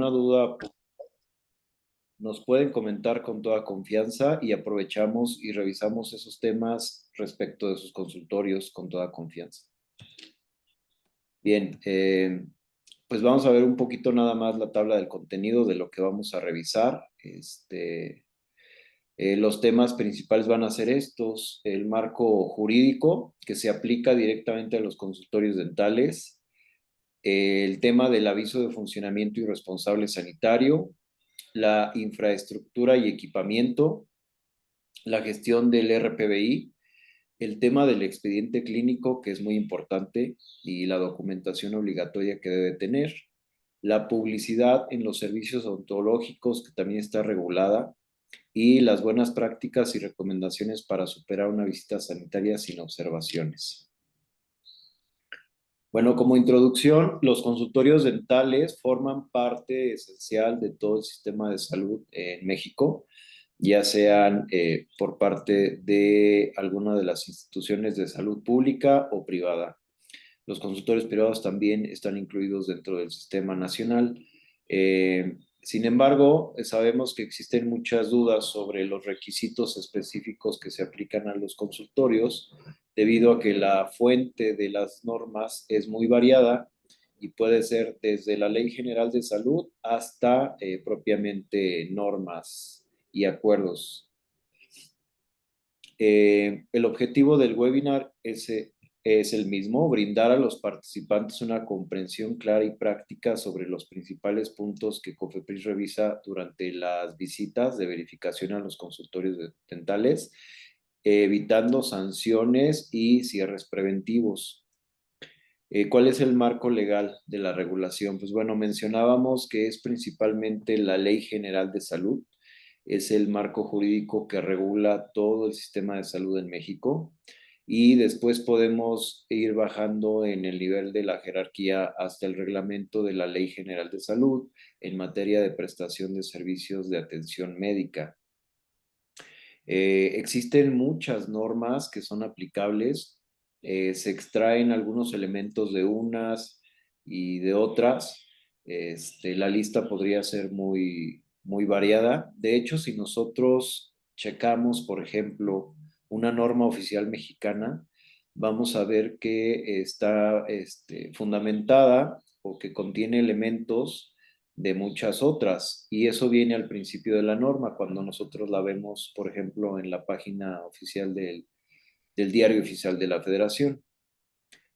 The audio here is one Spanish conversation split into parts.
alguna duda, nos pueden comentar con toda confianza y aprovechamos y revisamos esos temas respecto de sus consultorios con toda confianza. Bien, pues vamos a ver un poquito nada más la tabla del contenido de lo que vamos a revisar. Los temas principales van a ser estos: el marco jurídico que se aplica directamente a los consultorios dentales, el tema del aviso de funcionamiento y responsable sanitario, la infraestructura y equipamiento, la gestión del RPBI, el tema del expediente clínico, que es muy importante, y la documentación obligatoria que debe tener, la publicidad en los servicios odontológicos, que también está regulada, y las buenas prácticas y recomendaciones para superar una visita sanitaria sin observaciones. Bueno, como introducción, los consultorios dentales forman parte esencial de todo el sistema de salud en México, ya sean por parte de alguna de las instituciones de salud pública o privada. Los consultorios privados también están incluidos dentro del sistema nacional. Sin embargo, sabemos que existen muchas dudas sobre los requisitos específicos que se aplican a los consultorios, debido a que la fuente de las normas es muy variada y puede ser desde la Ley General de Salud hasta propiamente normas y acuerdos. El objetivo del webinar es el mismo: brindar a los participantes una comprensión clara y práctica sobre los principales puntos que COFEPRIS revisa durante las visitas de verificación a los consultorios dentales, evitando sanciones y cierres preventivos. ¿Cuál es el marco legal de la regulación? Pues bueno, mencionábamos que es principalmente la Ley General de Salud. Es el marco jurídico que regula todo el sistema de salud en México, y después podemos ir bajando en el nivel de la jerarquía hasta el reglamento de la Ley General de Salud en materia de prestación de servicios de atención médica. Existen muchas normas que son aplicables, se extraen algunos elementos de unas y de otras. La lista podría ser muy variada. De hecho, si nosotros checamos, por ejemplo, una norma oficial mexicana, vamos a ver que está fundamentada o que contiene elementos de muchas otras, y eso viene al principio de la norma cuando nosotros la vemos, por ejemplo, en la página oficial del Diario Oficial de la Federación.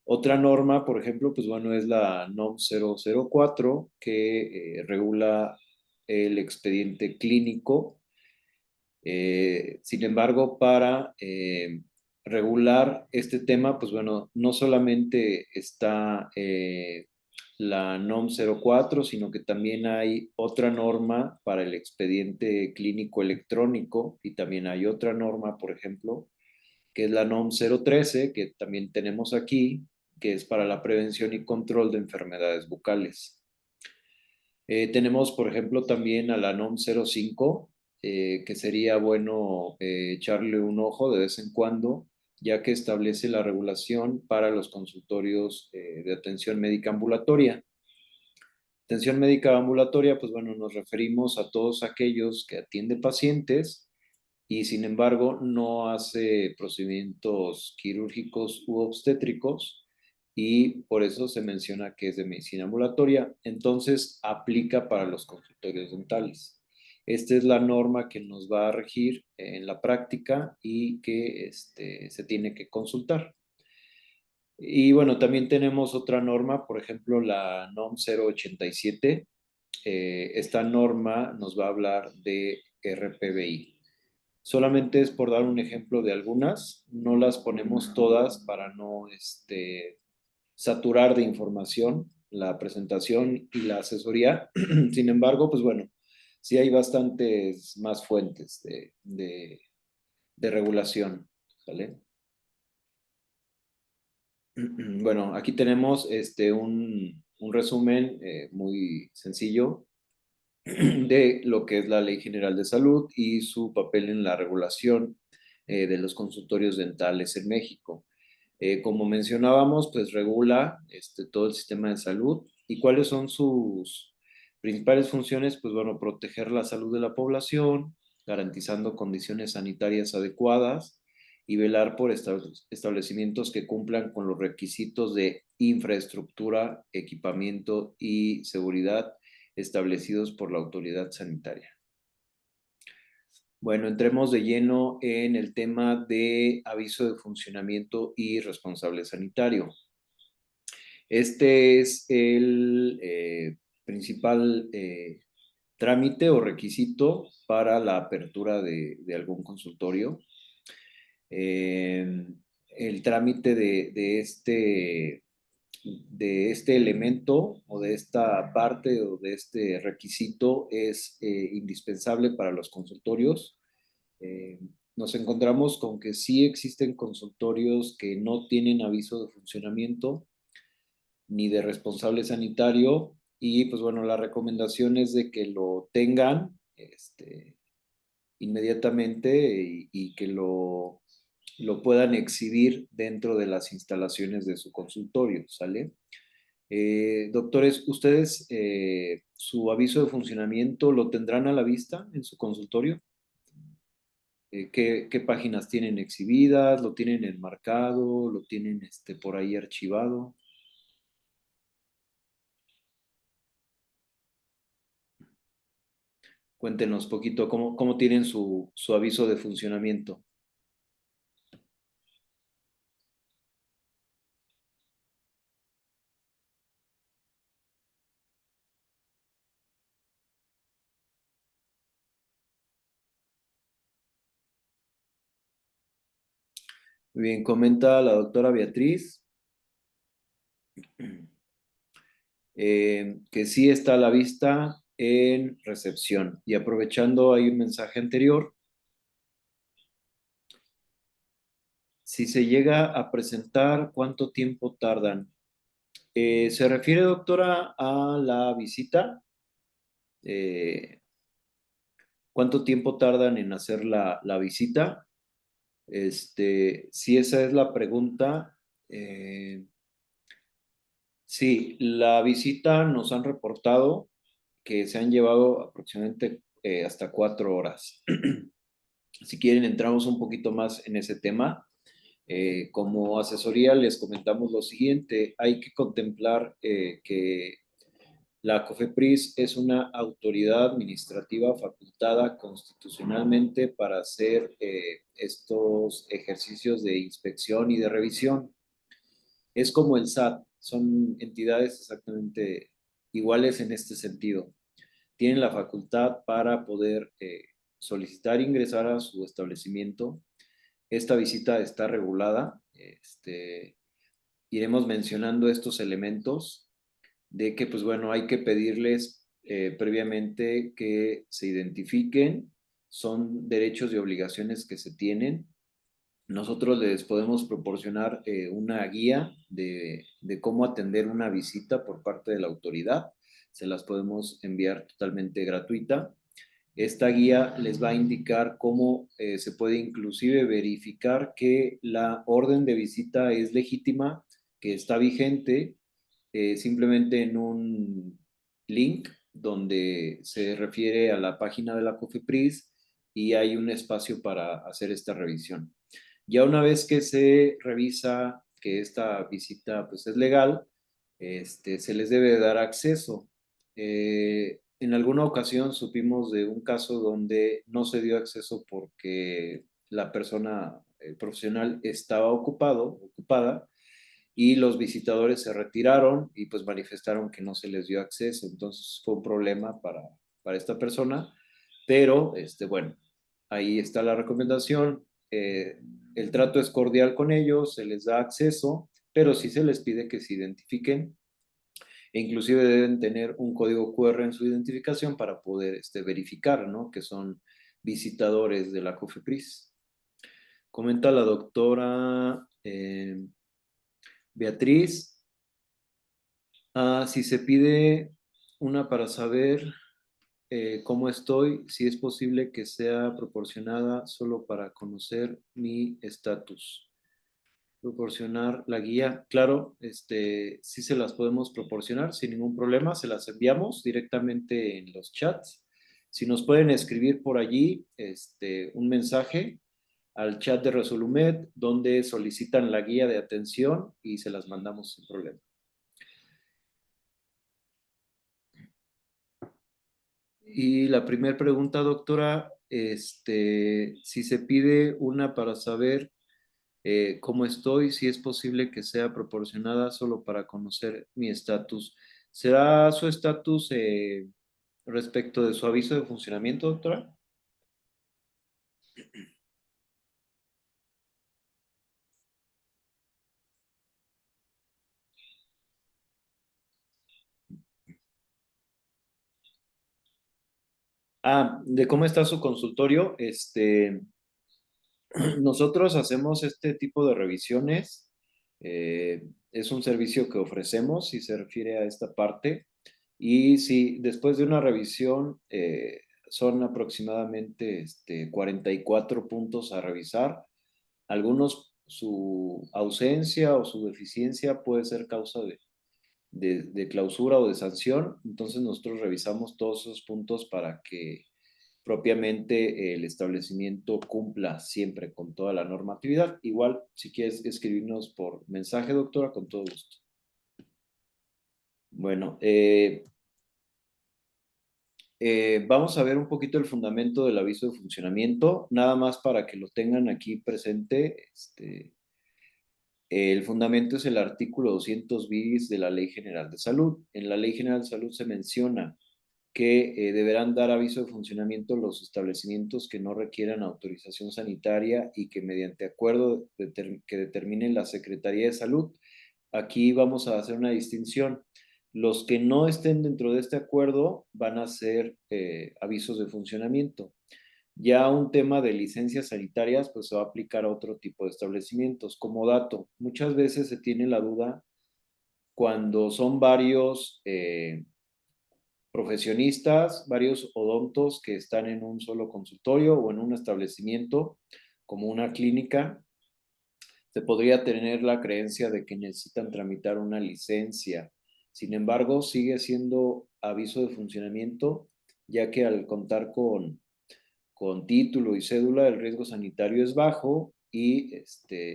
Otra norma, por ejemplo, pues bueno, es la NOM 004, que regula el expediente clínico. Sin embargo, para regular este tema, pues bueno, no solamente está la NOM 04, sino que también hay otra norma para el expediente clínico electrónico, y también hay otra norma, por ejemplo, que es la NOM 013, que también tenemos aquí, que es para la prevención y control de enfermedades bucales. Tenemos, por ejemplo, también a la NOM 05, que sería bueno echarle un ojo de vez en cuando, ya que establece la regulación para los consultorios de atención médica ambulatoria. Atención médica ambulatoria, pues bueno, nos referimos a todos aquellos que atienden pacientes y sin embargo no hace procedimientos quirúrgicos u obstétricos, y por eso se menciona que es de medicina ambulatoria. Entonces aplica para los consultorios dentales. Esta es la norma que nos va a regir en la práctica y que se tiene que consultar. Y bueno, también tenemos otra norma, por ejemplo, la NOM 087. Esta norma nos va a hablar de RPBI. Solamente es por dar un ejemplo de algunas, no las ponemos todas para no saturar de información la presentación y la asesoría. Sin embargo, pues bueno, sí hay bastantes más fuentes de regulación, ¿sale? Bueno, aquí tenemos un resumen muy sencillo de lo que es la Ley General de Salud y su papel en la regulación de los consultorios dentales en México. Como mencionábamos, pues regula todo el sistema de salud. ¿Y cuáles son Principales funciones, pues bueno, proteger la salud de la población, garantizando condiciones sanitarias adecuadas y velar por establecimientos que cumplan con los requisitos de infraestructura, equipamiento y seguridad establecidos por la autoridad sanitaria. Bueno, entremos de lleno en el tema de aviso de funcionamiento y responsable sanitario. Este es el principal trámite o requisito para la apertura de algún consultorio. El trámite de este elemento o de esta parte o de este requisito es indispensable para los consultorios. Eh, Nos encontramos con que sí existen consultorios que no tienen aviso de funcionamiento ni de responsable sanitario y pues bueno, la recomendación es de que lo tengan inmediatamente y que lo puedan exhibir dentro de las instalaciones de su consultorio, ¿sale? Doctores, ¿ustedes su aviso de funcionamiento lo tendrán a la vista en su consultorio? ¿Qué páginas tienen exhibidas? ¿Lo tienen enmarcado? ¿Lo tienen por ahí archivado? Cuéntenos poquito cómo tienen su aviso de funcionamiento. Muy bien, comenta la doctora Beatriz que sí está a la vista en recepción. Y aprovechando, hay un mensaje anterior. Si se llega a presentar, ¿cuánto tiempo tardan? ¿Se refiere, doctora, a la visita? Eh, ¿Cuánto tiempo tardan en hacer la visita? Si esa es la pregunta, sí, la visita nos han reportado que se han llevado aproximadamente hasta 4 horas. Si quieren, entramos un poquito más en ese tema. Como asesoría les comentamos lo siguiente, hay que contemplar que la COFEPRIS es una autoridad administrativa facultada constitucionalmente para hacer estos ejercicios de inspección y de revisión. Es como el SAT, son entidades exactamente iguales en este sentido. Tienen la facultad para poder solicitar ingresar a su establecimiento. Esta visita está regulada. Iremos mencionando estos elementos de que, pues bueno, hay que pedirles previamente que se identifiquen, son derechos y obligaciones que se tienen. Nosotros les podemos proporcionar una guía de cómo atender una visita por parte de la autoridad. Se las podemos enviar totalmente gratuita. Esta guía les va a indicar cómo se puede inclusive verificar que la orden de visita es legítima, que está vigente, simplemente en un link donde se refiere a la página de la COFEPRIS y hay un espacio para hacer esta revisión. Ya una vez que se revisa que esta visita pues, es legal, se les debe dar acceso. En alguna ocasión supimos de un caso donde no se dio acceso porque la persona profesional estaba ocupada, y los visitadores se retiraron y pues manifestaron que no se les dio acceso. Entonces fue un problema para esta persona, pero bueno, ahí está la recomendación. El trato es cordial con ellos, se les da acceso, pero sí se les pide que se identifiquen e inclusive deben tener un código QR en su identificación para poder verificar, ¿no? Que son visitadores de la COFEPRIS. Comenta la doctora Beatriz, si se pide una para saber cómo estoy, si es posible que sea proporcionada solo para conocer mi estatus. Proporcionar la guía, claro, sí se las podemos proporcionar sin ningún problema, se las enviamos directamente en los chats. Si nos pueden escribir por allí, un mensaje al chat de Resolumed donde solicitan la guía de atención y se las mandamos sin problema. Y la primera pregunta, doctora, si se pide una para saber cómo estoy, si es posible que sea proporcionada solo para conocer mi estatus. ¿Será su estatus respecto de su aviso de funcionamiento, doctora? Ah, de cómo está su consultorio. Nosotros hacemos este tipo de revisiones. Es un servicio que ofrecemos si se refiere a esta parte. Y si después de una revisión son aproximadamente 44 puntos a revisar. Algunos, su ausencia o su deficiencia puede ser causa de clausura o de sanción. Entonces nosotros revisamos todos esos puntos para que propiamente el establecimiento cumpla siempre con toda la normatividad. Igual, si quieres escribirnos por mensaje, doctora, con todo gusto. Bueno, vamos a ver un poquito el fundamento del aviso de funcionamiento, nada más para que lo tengan aquí presente. El fundamento es el artículo 200 bis de la Ley General de Salud. En la Ley General de Salud se menciona que deberán dar aviso de funcionamiento los establecimientos que no requieran autorización sanitaria y que mediante acuerdo que determine la Secretaría de Salud. Aquí vamos a hacer una distinción. Los que no estén dentro de este acuerdo van a ser avisos de funcionamiento. Ya un tema de licencias sanitarias, pues se va a aplicar a otro tipo de establecimientos. Como dato, muchas veces se tiene la duda cuando son varios profesionistas, varios odontos que están en un solo consultorio o en un establecimiento como una clínica, se podría tener la creencia de que necesitan tramitar una licencia. Sin embargo, sigue siendo aviso de funcionamiento, ya que al contar con título y cédula, el riesgo sanitario es bajo y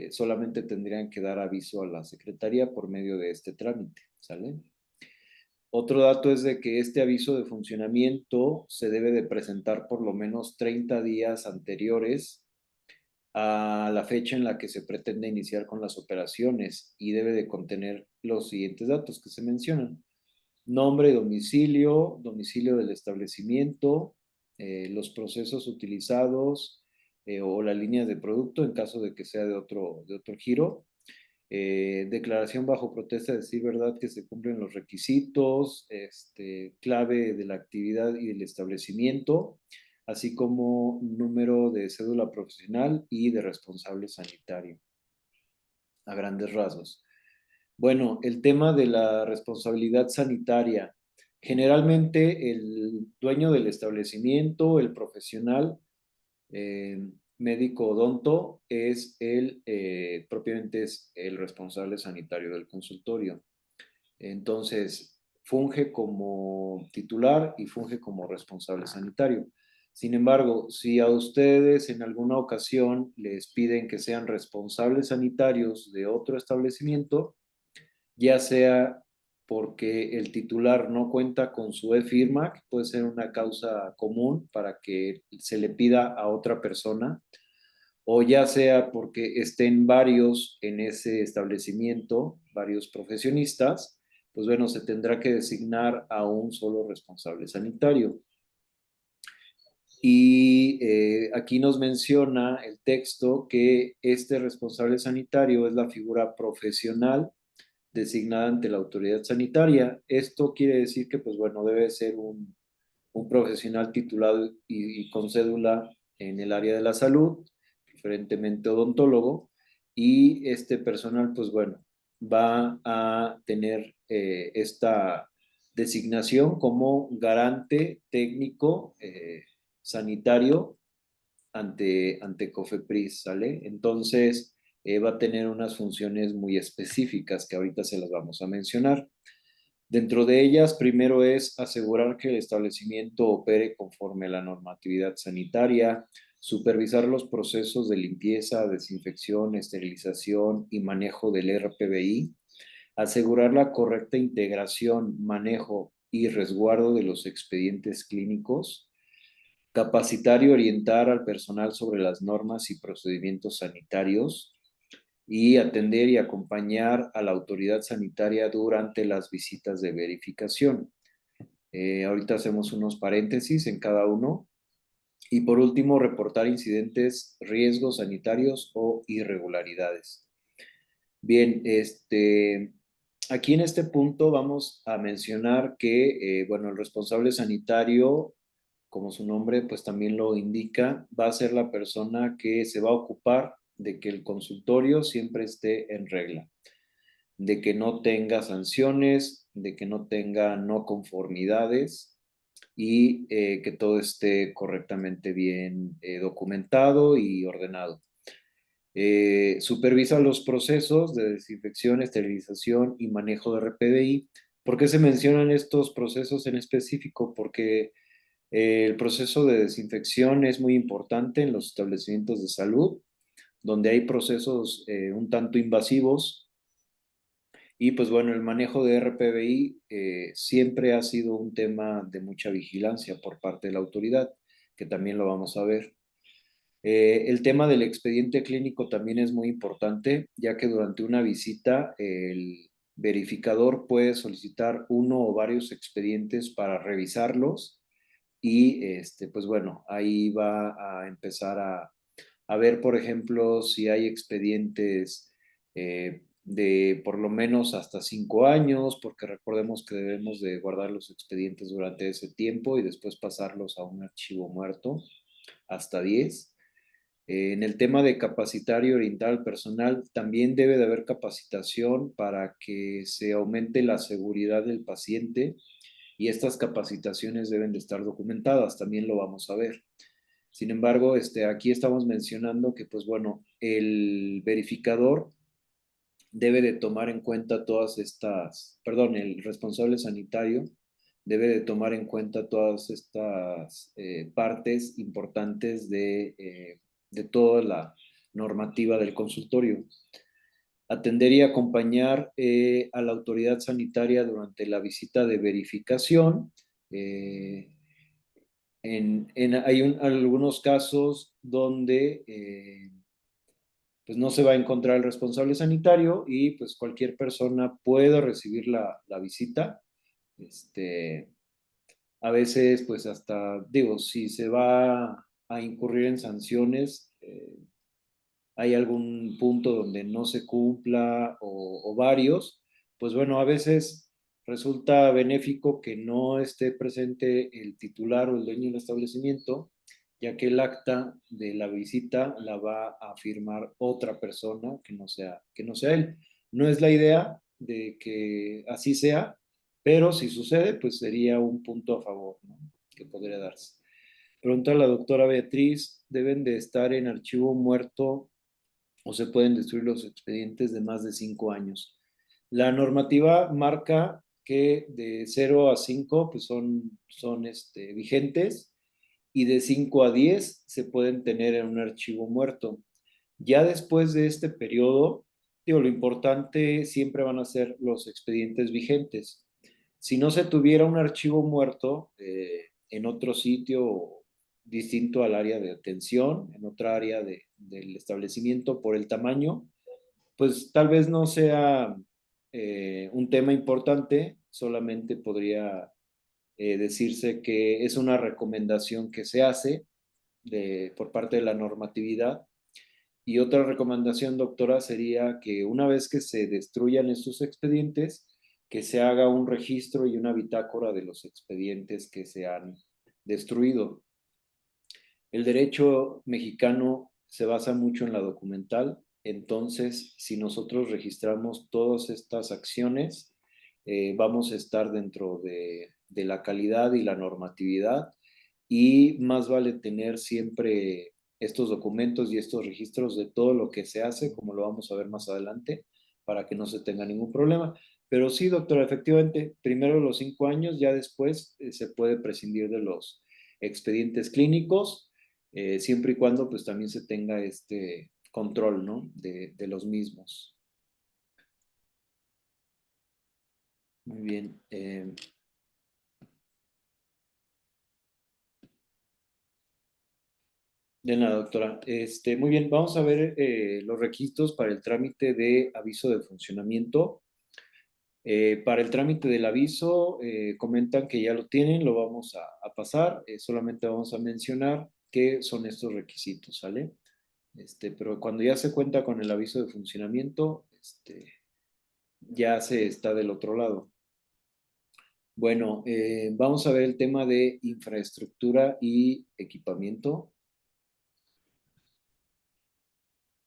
solamente tendrían que dar aviso a la Secretaría por medio de este trámite, ¿sale? Otro dato es de que este aviso de funcionamiento se debe de presentar por lo menos 30 días anteriores a la fecha en la que se pretende iniciar con las operaciones y debe de contener los siguientes datos que se mencionan: nombre, domicilio, domicilio del establecimiento, los procesos utilizados o las líneas de producto en caso de que sea de otro giro. Declaración bajo protesta de decir verdad que se cumplen los requisitos, clave de la actividad y del establecimiento, así como número de cédula profesional y de responsable sanitario, a grandes rasgos. Bueno, el tema de la responsabilidad sanitaria. Generalmente el dueño del establecimiento, el profesional, eh, médico odonto, propiamente es el responsable sanitario del consultorio. Entonces, funge como titular y funge como responsable sanitario. Sin embargo, si a ustedes en alguna ocasión les piden que sean responsables sanitarios de otro establecimiento, ya sea porque el titular no cuenta con su e-firma, que puede ser una causa común para que se le pida a otra persona, o ya sea porque estén varios en ese establecimiento, varios profesionistas, pues bueno, se tendrá que designar a un solo responsable sanitario. Y aquí nos menciona el texto que este responsable sanitario es la figura profesional designada ante la autoridad sanitaria. Esto quiere decir que, pues bueno, debe ser un profesional titulado y con cédula en el área de la salud, preferentemente odontólogo, y este personal, pues bueno, va a tener esta designación como garante técnico sanitario ante COFEPRIS, ¿sale? Entonces, va a tener unas funciones muy específicas que ahorita se las vamos a mencionar. Dentro de ellas, primero es asegurar que el establecimiento opere conforme a la normatividad sanitaria, supervisar los procesos de limpieza, desinfección, esterilización y manejo del RPBI, asegurar la correcta integración, manejo y resguardo de los expedientes clínicos, capacitar y orientar al personal sobre las normas y procedimientos sanitarios, y atender y acompañar a la autoridad sanitaria durante las visitas de verificación. Ahorita hacemos unos paréntesis en cada uno. Y por último, reportar incidentes, riesgos sanitarios o irregularidades. Bien, aquí en este punto vamos a mencionar que, bueno, el responsable sanitario, como su nombre pues también lo indica, va a ser la persona que se va a ocupar de que el consultorio siempre esté en regla, de que no tenga sanciones, de que no tenga no conformidades y que todo esté correctamente bien documentado y ordenado. Supervisa los procesos de desinfección, esterilización y manejo de RPDI. ¿Por qué se mencionan estos procesos en específico? Porque el proceso de desinfección es muy importante en los establecimientos de salud, donde hay procesos un tanto invasivos. Y pues bueno, el manejo de RPBI siempre ha sido un tema de mucha vigilancia por parte de la autoridad, que también lo vamos a ver. El tema del expediente clínico también es muy importante, ya que durante una visita el verificador puede solicitar uno o varios expedientes para revisarlos y pues bueno, ahí va a empezar a ver, por ejemplo, si hay expedientes de por lo menos hasta 5 años, porque recordemos que debemos de guardar los expedientes durante ese tiempo y después pasarlos a un archivo muerto hasta 10. En el tema de capacitar y orientar al personal, también debe de haber capacitación para que se aumente la seguridad del paciente y estas capacitaciones deben de estar documentadas, también lo vamos a ver. Sin embargo, aquí estamos mencionando que, pues bueno, el verificador debe de tomar en cuenta todas estas, perdón, el responsable sanitario debe de tomar en cuenta todas estas partes importantes de toda la normativa del consultorio. Atender y acompañar a la autoridad sanitaria durante la visita de verificación. Hay algunos casos donde pues no se va a encontrar el responsable sanitario y pues cualquier persona puede recibir la visita. Este, a veces pues hasta, digo, si se va a incurrir en sanciones, hay algún punto donde no se cumpla o varios, pues bueno, a veces resulta benéfico que no esté presente el titular o el dueño del establecimiento, ya que el acta de la visita la va a firmar otra persona que no sea él. No es la idea de que así sea, pero si sucede, pues sería un punto a favor, ¿no? Que podría darse. Pregunta a la doctora Beatriz, ¿deben de estar en archivo muerto o se pueden destruir los expedientes de más de 5 años? La normativa marca que de 0 a 5 pues son vigentes y de 5 a 10 se pueden tener en un archivo muerto. Ya después de este periodo, digo, lo importante siempre van a ser los expedientes vigentes. Si no se tuviera un archivo muerto en otro sitio distinto al área de atención, en otra área del establecimiento por el tamaño, pues tal vez no sea un tema importante, solamente podría decirse que es una recomendación que se hace por parte de la normatividad. Y otra recomendación, doctora, sería que una vez que se destruyan estos expedientes, que se haga un registro y una bitácora de los expedientes que se han destruido. El derecho mexicano se basa mucho en la documental, entonces si nosotros registramos todas estas acciones, vamos a estar dentro de la calidad y la normatividad y más vale tener siempre estos documentos y estos registros de todo lo que se hace, como lo vamos a ver más adelante, para que no se tenga ningún problema. Pero sí, doctora, efectivamente, primero los 5 años, ya después se puede prescindir de los expedientes clínicos, siempre y cuando pues también se tenga este control, ¿no? De los mismos. Muy bien. De nada, doctora. Muy bien, vamos a ver los requisitos para el trámite de aviso de funcionamiento. Para el trámite del aviso, comentan que ya lo tienen, lo vamos a pasar. Solamente vamos a mencionar qué son estos requisitos, ¿sale? Pero cuando ya se cuenta con el aviso de funcionamiento, ya se está del otro lado. Bueno, vamos a ver el tema de infraestructura y equipamiento.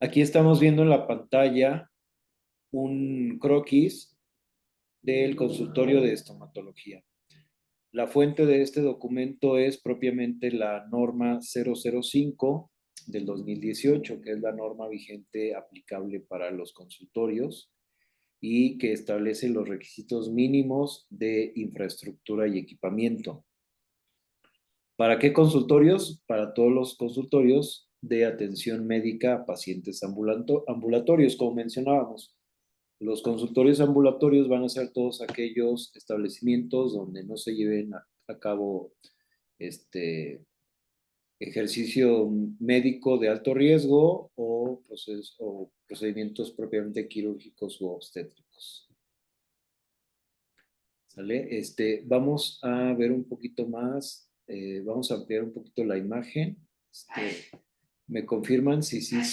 Aquí estamos viendo en la pantalla un croquis del consultorio de estomatología. La fuente de este documento es propiamente la norma 005 del 2018, que es la norma vigente aplicable para los consultorios y que establece los requisitos mínimos de infraestructura y equipamiento. ¿Para qué consultorios? Para todos los consultorios de atención médica a pacientes ambulatorios, como mencionábamos. Los consultorios ambulatorios van a ser todos aquellos establecimientos donde no se lleven a cabo ejercicio médico de alto riesgo o procedimientos propiamente quirúrgicos u obstétricos. ¿Sale? Vamos a ver un poquito más, vamos a ampliar un poquito la imagen. ¿Me confirman si sí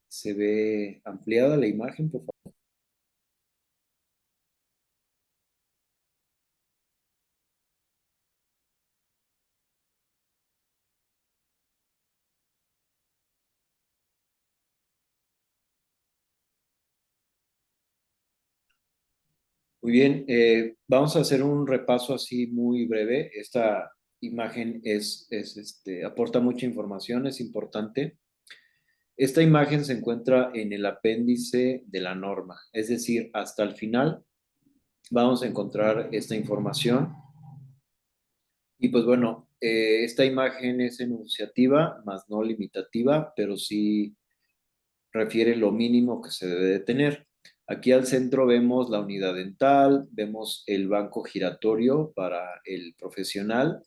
se ve ampliada la imagen, por favor? Muy bien, vamos a hacer un repaso así muy breve. Esta imagen aporta mucha información, es importante. Esta imagen se encuentra en el apéndice de la norma, es decir, hasta el final vamos a encontrar esta información. Y pues bueno, esta imagen es enunciativa, más no limitativa, pero sí refiere lo mínimo que se debe de tener. Aquí al centro vemos la unidad dental, vemos el banco giratorio para el profesional,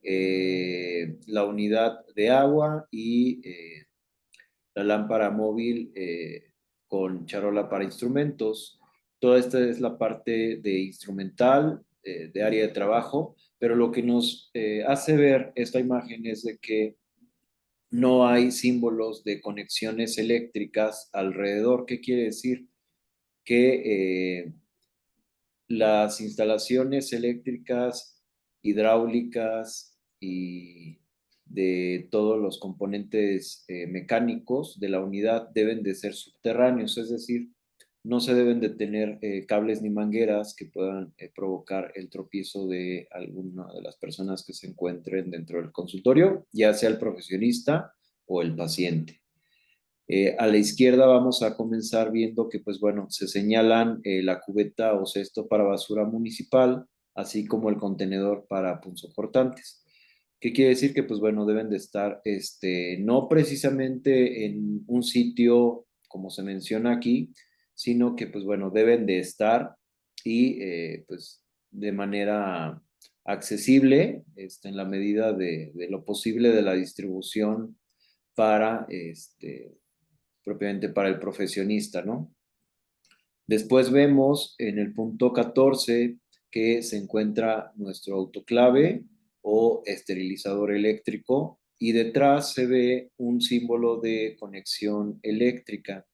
la unidad de agua y la lámpara móvil con charola para instrumentos. Toda esta es la parte de instrumental, de área de trabajo, pero lo que nos hace ver esta imagen es de que no hay símbolos de conexiones eléctricas alrededor. ¿Qué quiere decir? Que las instalaciones eléctricas, hidráulicas y de todos los componentes mecánicos de la unidad deben de ser subterráneos, es decir, no se deben de tener cables ni mangueras que puedan provocar el tropiezo de alguna de las personas que se encuentren dentro del consultorio, ya sea el profesionista o el paciente. A la izquierda vamos a comenzar viendo que, pues bueno, se señalan la cubeta o cesto para basura municipal, así como el contenedor para punzocortantes. ¿Qué quiere decir? Que, pues bueno, deben de estar, no precisamente en un sitio como se menciona aquí, sino que, pues bueno, deben de estar y, pues, de manera accesible, en la medida de lo posible de la distribución para, propiamente para el profesionista, ¿no? Después vemos en el punto 14 que se encuentra nuestro autoclave o esterilizador eléctrico y detrás se ve un símbolo de conexión eléctrica.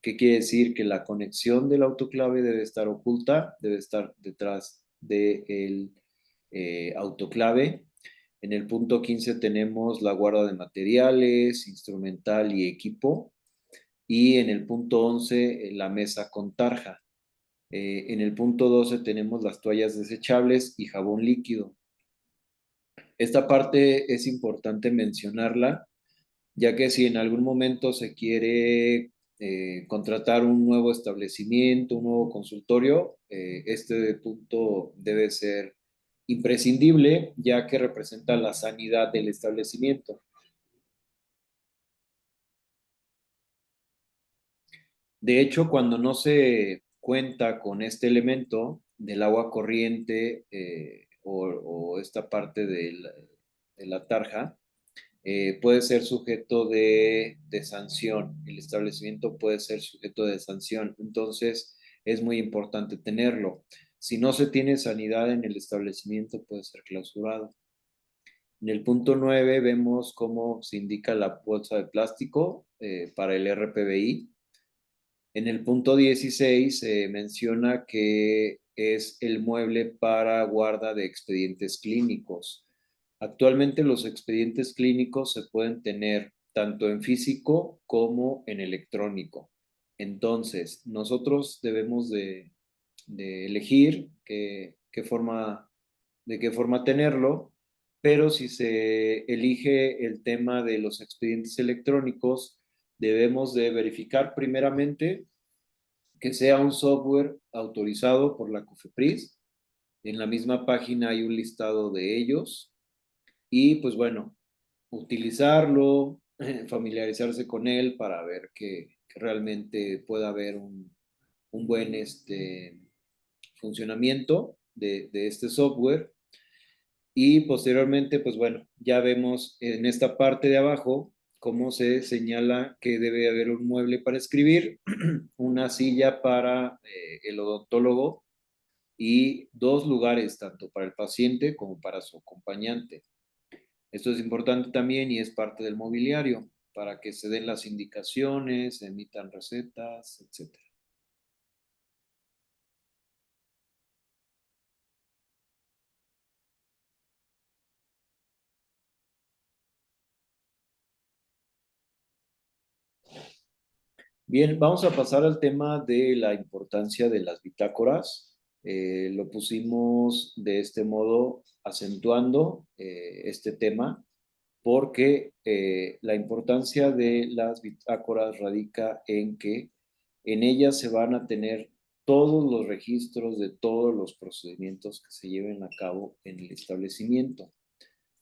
¿Qué quiere decir? Que la conexión del autoclave debe estar oculta, debe estar detrás del autoclave. En el punto 15 tenemos la guarda de materiales, instrumental y equipo. Y en el punto 11, la mesa con tarja. En el punto 12 tenemos las toallas desechables y jabón líquido. Esta parte es importante mencionarla ya que si en algún momento se quiere contratar un nuevo establecimiento, un nuevo consultorio, este punto debe ser imprescindible, ya que representa la sanidad del establecimiento. De hecho, cuando no se cuenta con este elemento del agua corriente o esta parte de la tarja, puede ser sujeto de sanción. El establecimiento puede ser sujeto de sanción. Entonces, es muy importante tenerlo. Si no se tiene sanidad en el establecimiento, puede ser clausurado. En el punto 9 vemos cómo se indica la bolsa de plástico para el RPBI. En el punto 16 se menciona que es el mueble para guarda de expedientes clínicos. Actualmente los expedientes clínicos se pueden tener tanto en físico como en electrónico. Entonces, nosotros debemos de elegir de qué forma tenerlo, pero si se elige el tema de los expedientes electrónicos, debemos de verificar primeramente que sea un software autorizado por la COFEPRIS. En la misma página hay un listado de ellos y pues bueno, utilizarlo, familiarizarse con él para ver que realmente pueda haber un buen funcionamiento de este software. Y posteriormente, pues bueno, ya vemos en esta parte de abajo cómo se señala que debe haber un mueble para escribir, una silla para el odontólogo y dos lugares, tanto para el paciente como para su acompañante. Esto es importante también y es parte del mobiliario para que se den las indicaciones, se emitan recetas, etcétera. Bien, vamos a pasar al tema de la importancia de las bitácoras. Lo pusimos de este modo, acentuando este tema, porque la importancia de las bitácoras radica en que en ellas se van a tener todos los registros de todos los procedimientos que se lleven a cabo en el establecimiento.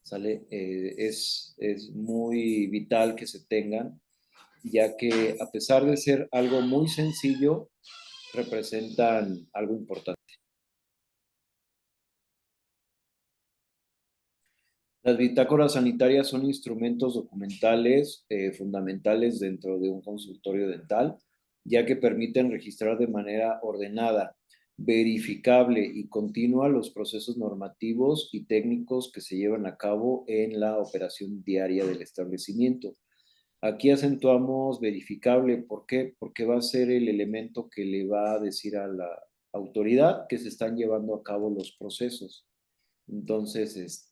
¿Sale? Es muy vital que se tengan, ya que a pesar de ser algo muy sencillo, representan algo importante. Las bitácoras sanitarias son instrumentos documentales fundamentales dentro de un consultorio dental, ya que permiten registrar de manera ordenada, verificable y continua los procesos normativos y técnicos que se llevan a cabo en la operación diaria del establecimiento. Aquí acentuamos verificable, ¿por qué? Porque va a ser el elemento que le va a decir a la autoridad que se están llevando a cabo los procesos. Entonces,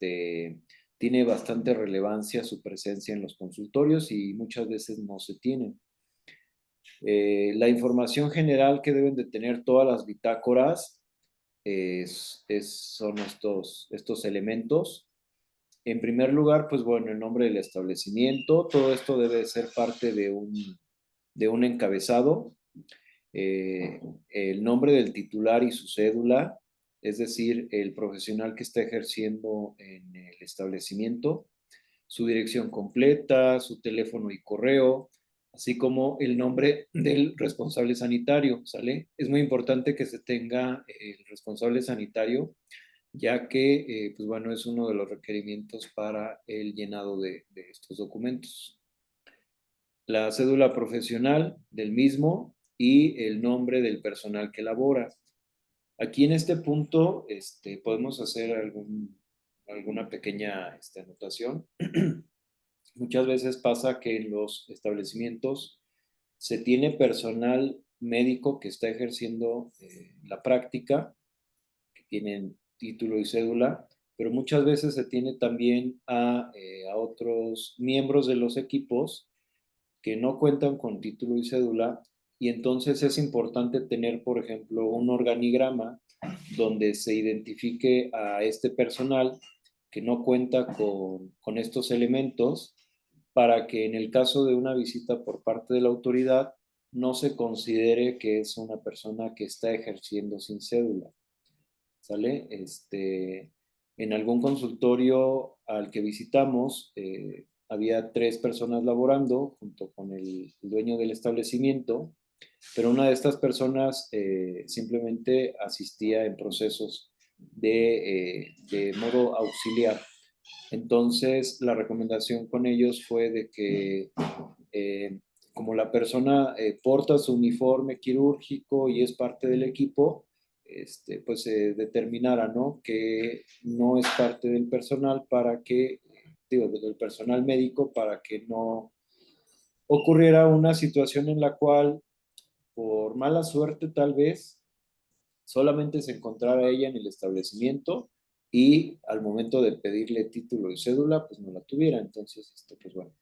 tiene bastante relevancia su presencia en los consultorios y muchas veces no se tiene. La información general que deben de tener todas las bitácoras son estos elementos. En primer lugar, pues bueno, el nombre del establecimiento, todo esto debe ser parte de un encabezado, eh, el nombre del titular y su cédula, es decir, el profesional que está ejerciendo en el establecimiento, su dirección completa, su teléfono y correo, así como el nombre del responsable sanitario, ¿sale? Es muy importante que se tenga el responsable sanitario, ya que, pues bueno, es uno de los requerimientos para el llenado de estos documentos. La cédula profesional del mismo y el nombre del personal que labora. Aquí en este punto podemos hacer alguna pequeña anotación. Muchas veces pasa que en los establecimientos se tiene personal médico que está ejerciendo la práctica, que tienen título y cédula, pero muchas veces se tiene también a otros miembros de los equipos que no cuentan con título y cédula, y entonces es importante tener, por ejemplo, un organigrama donde se identifique a este personal que no cuenta con estos elementos para que en el caso de una visita por parte de la autoridad no se considere que es una persona que está ejerciendo sin cédula, ¿sale? En algún consultorio al que visitamos, había 3 personas laborando junto con el dueño del establecimiento, pero una de estas personas simplemente asistía en procesos de modo auxiliar. Entonces, la recomendación con ellos fue de que eh, como la persona porta su uniforme quirúrgico y es parte del equipo, pues se determinara, ¿no? Que no es parte del personal para que, digo, del personal médico para que no ocurriera una situación en la cual, por mala suerte tal vez, solamente se encontrara ella en el establecimiento y al momento de pedirle título y cédula, pues no la tuviera. Entonces, pues bueno,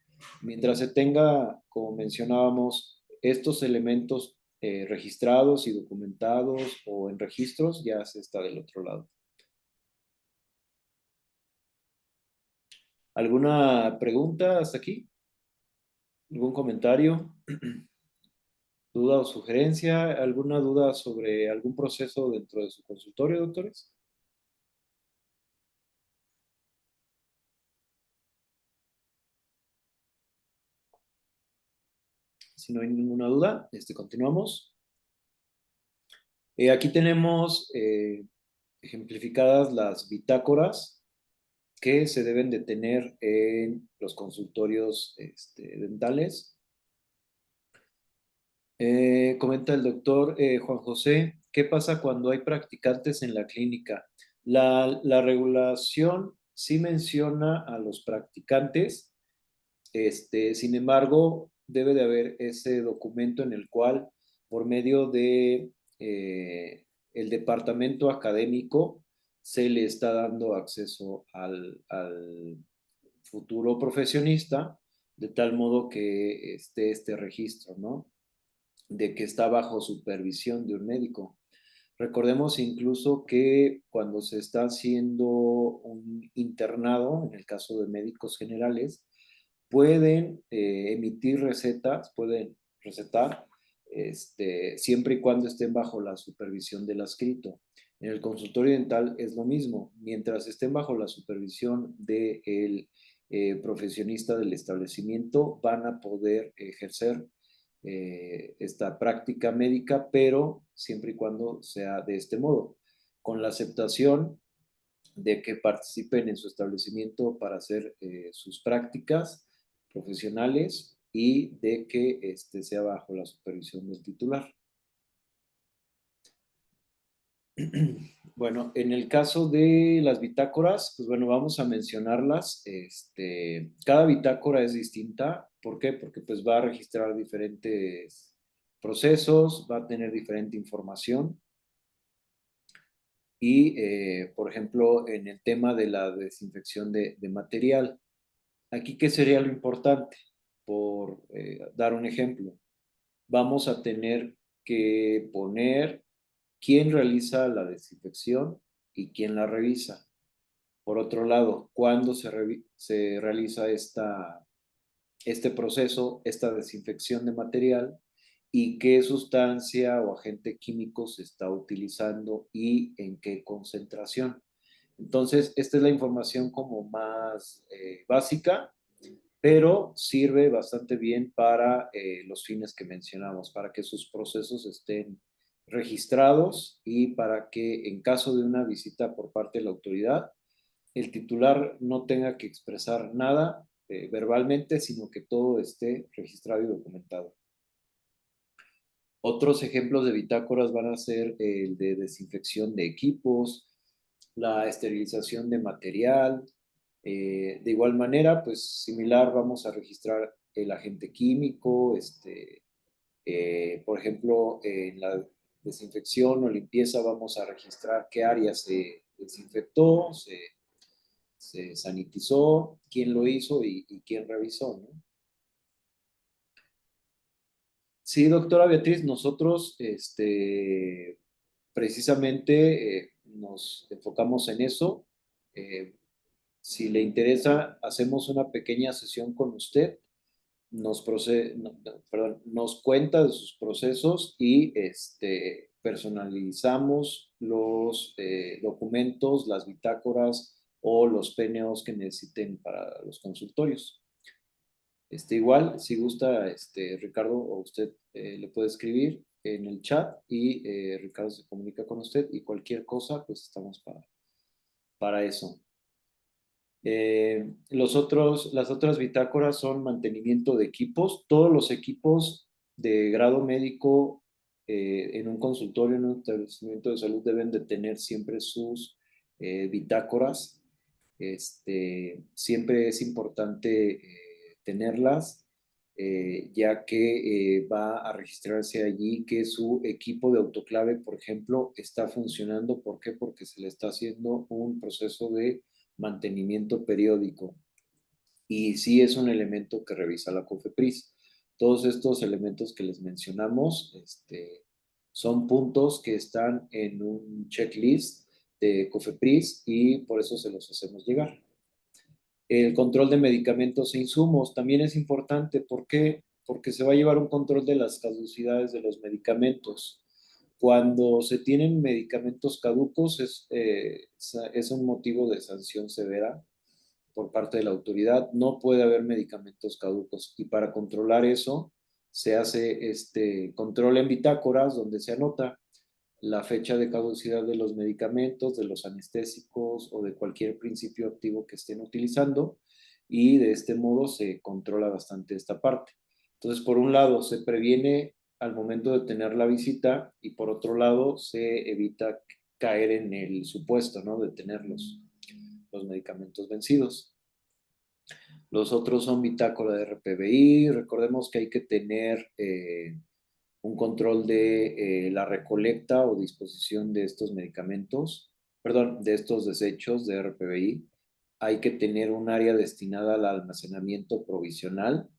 mientras se tenga, como mencionábamos, estos elementos registrados y documentados o en registros, ya se está del otro lado. ¿Alguna pregunta hasta aquí? ¿Algún comentario? ¿Duda o sugerencia? ¿Alguna duda sobre algún proceso dentro de su consultorio, doctores? Si no hay ninguna duda, continuamos. Aquí tenemos ejemplificadas las bitácoras que se deben de tener en los consultorios dentales. Comenta el doctor Juan José, ¿qué pasa cuando hay practicantes en la clínica? La regulación sí menciona a los practicantes, sin embargo, debe de haber ese documento en el cual, por medio de el departamento académico, se le está dando acceso al futuro profesionista, de tal modo que esté este registro, ¿no? De que está bajo supervisión de un médico. Recordemos incluso que cuando se está haciendo un internado, en el caso de médicos generales, pueden emitir recetas, pueden recetar, siempre y cuando estén bajo la supervisión del adscrito. En el consultorio dental es lo mismo, mientras estén bajo la supervisión del profesionista del establecimiento, van a poder ejercer esta práctica médica, pero siempre y cuando sea de este modo, con la aceptación de que participen en su establecimiento para hacer sus prácticas profesionales y de que sea bajo la supervisión del titular. Bueno, en el caso de las bitácoras, pues bueno, vamos a mencionarlas. Cada bitácora es distinta. ¿Por qué? Porque pues va a registrar diferentes procesos, va a tener diferente información. Y, por ejemplo, en el tema de la desinfección de material, aquí, ¿qué sería lo importante? Por dar un ejemplo, vamos a tener que poner quién realiza la desinfección y quién la revisa. Por otro lado, ¿cuándo se realiza este proceso, esta desinfección de material y qué sustancia o agente químico se está utilizando y en qué concentración? Entonces, esta es la información como más básica, pero sirve bastante bien para los fines que mencionamos, para que sus procesos estén registrados y para que en caso de una visita por parte de la autoridad, el titular no tenga que expresar nada verbalmente, sino que todo esté registrado y documentado. Otros ejemplos de bitácoras van a ser el de desinfección de equipos, la esterilización de material. De igual manera, pues similar, vamos a registrar el agente químico, por ejemplo, en la desinfección o limpieza vamos a registrar qué área se desinfectó, se sanitizó, quién lo hizo y quién revisó, ¿no? Sí, doctora Beatriz, nosotros precisamente nos enfocamos en eso. Si le interesa, hacemos una pequeña sesión con usted, nos cuenta de sus procesos y personalizamos los documentos, las bitácoras o los PNOs que necesiten para los consultorios. Igual, si gusta, Ricardo, o usted le puede escribir en el chat y Ricardo se comunica con usted y cualquier cosa, pues estamos para eso. Las otras bitácoras son mantenimiento de equipos. Todos los equipos de grado médico en un consultorio, en un establecimiento de salud, deben de tener siempre sus bitácoras. Siempre es importante tenerlas, ya que va a registrarse allí que su equipo de autoclave, por ejemplo, está funcionando. ¿Por qué? Porque se le está haciendo un proceso de mantenimiento periódico y sí es un elemento que revisa la COFEPRIS. Todos estos elementos que les mencionamos son puntos que están en un checklist de COFEPRIS y por eso se los hacemos llegar. El control de medicamentos e insumos también es importante. ¿Por qué? Porque se va a llevar un control de las caducidades de los medicamentos. Cuando se tienen medicamentos caducos es un motivo de sanción severa por parte de la autoridad. No puede haber medicamentos caducos y para controlar eso se hace este control en bitácoras donde se anota la fecha de caducidad de los medicamentos, de los anestésicos o de cualquier principio activo que estén utilizando y de este modo se controla bastante esta parte. Entonces, por un lado, se previene al momento de tener la visita y por otro lado, se evita caer en el supuesto, ¿no? De tener los medicamentos vencidos. Los otros son bitácora de RPBI. Recordemos que hay que tener un control de la recolecta o disposición de estos medicamentos, perdón, de estos desechos de RPBI. Hay que tener un área destinada al almacenamiento provisional.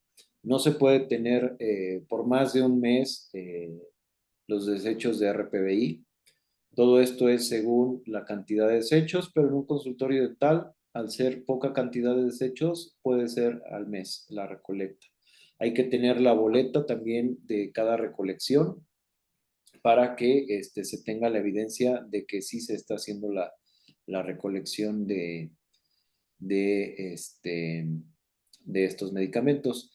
No se puede tener por más de un mes los desechos de RPBI. Todo esto es según la cantidad de desechos, pero en un consultorio dental, al ser poca cantidad de desechos, puede ser al mes la recolecta. Hay que tener la boleta también de cada recolección para que se tenga la evidencia de que sí se está haciendo la recolección de, de estos medicamentos,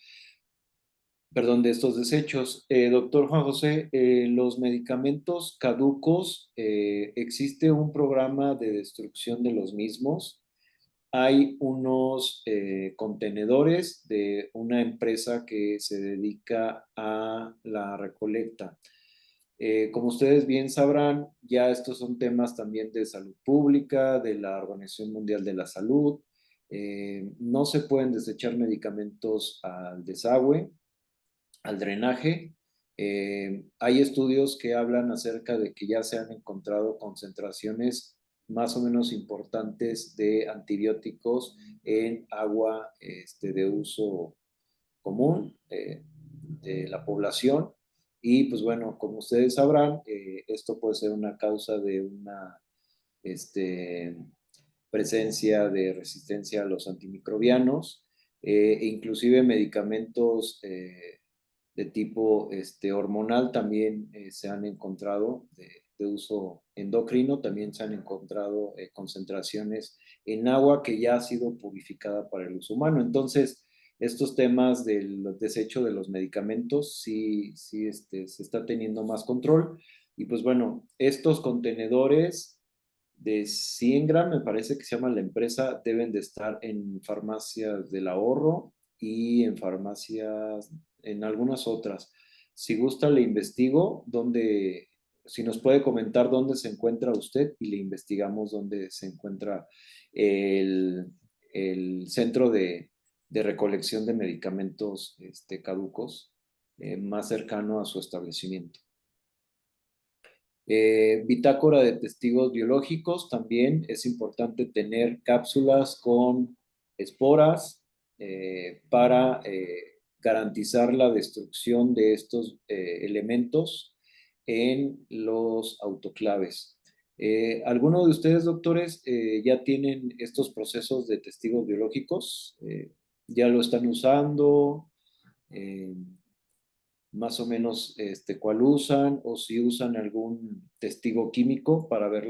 perdón, de estos desechos. Doctor Juan José, los medicamentos caducos, ¿existe un programa de destrucción de los mismos? Hay unos contenedores de una empresa que se dedica a la recolecta. Como ustedes bien sabrán, ya estos son temas también de salud pública, de la Organización Mundial de la Salud. No se pueden desechar medicamentos al desagüe, al drenaje. Hay estudios que hablan acerca de que ya se han encontrado concentraciones más o menos importantes de antibióticos en agua de uso común de la población. Y pues bueno, como ustedes sabrán, esto puede ser una causa de una presencia de resistencia a los antimicrobianos, inclusive medicamentos de tipo hormonal también se han encontrado de uso endocrino, también se han encontrado concentraciones en agua que ya ha sido purificada para el uso humano. Entonces, estos temas del desecho de los medicamentos sí se está teniendo más control. Y pues bueno, estos contenedores de 100 gramos, me parece que se llama la empresa, deben de estar en farmacias del ahorro y en farmacias, en algunas otras. Si gusta, le investigo dónde, si nos puede comentar dónde se encuentra usted y le investigamos dónde se encuentra el, el centro de recolección de medicamentos caducos más cercano a su establecimiento. Bitácora de testigos biológicos, también es importante tener cápsulas con esporas para garantizar la destrucción de estos elementos en los autoclaves. ¿Alguno de ustedes, doctores, ya tienen estos procesos de testigos biológicos? ¿Ya lo están usando? Eh, Más o menos cuál usan o si usan algún testigo químico para ver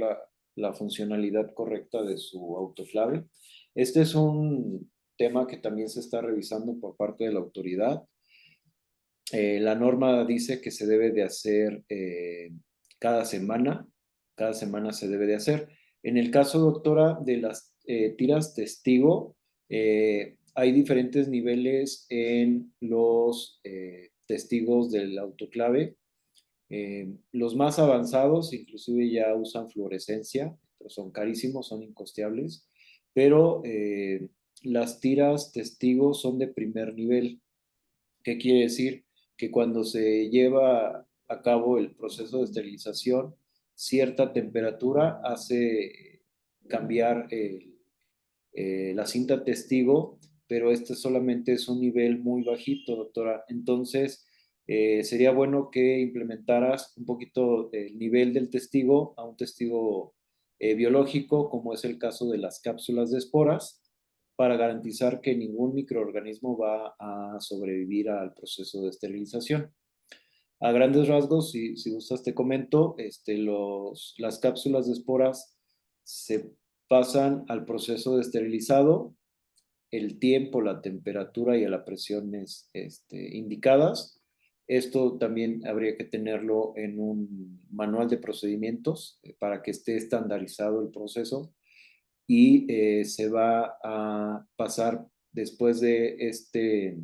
la funcionalidad correcta de su autoclave. Este es un tema que también se está revisando por parte de la autoridad. La norma dice que se debe de hacer cada semana, cada semana se debe de hacer. En el caso, doctora, de las tiras testigo, hay diferentes niveles en los testigos del autoclave. Los más avanzados inclusive ya usan fluorescencia, pero son carísimos, son incosteables, pero las tiras testigos son de primer nivel. ¿Qué quiere decir? Que cuando se lleva a cabo el proceso de esterilización, cierta temperatura hace cambiar la cinta testigo, pero este solamente es un nivel muy bajito, doctora. Entonces, sería bueno que implementaras un poquito el nivel del testigo a un testigo biológico, como es el caso de las cápsulas de esporas, para garantizar que ningún microorganismo va a sobrevivir al proceso de esterilización. A grandes rasgos, si gustas te comento, las cápsulas de esporas se pasan al proceso de esterilizado, el tiempo, la temperatura y a la presión indicadas. Esto también habría que tenerlo en un manual de procedimientos para que esté estandarizado el proceso y se va a pasar después de este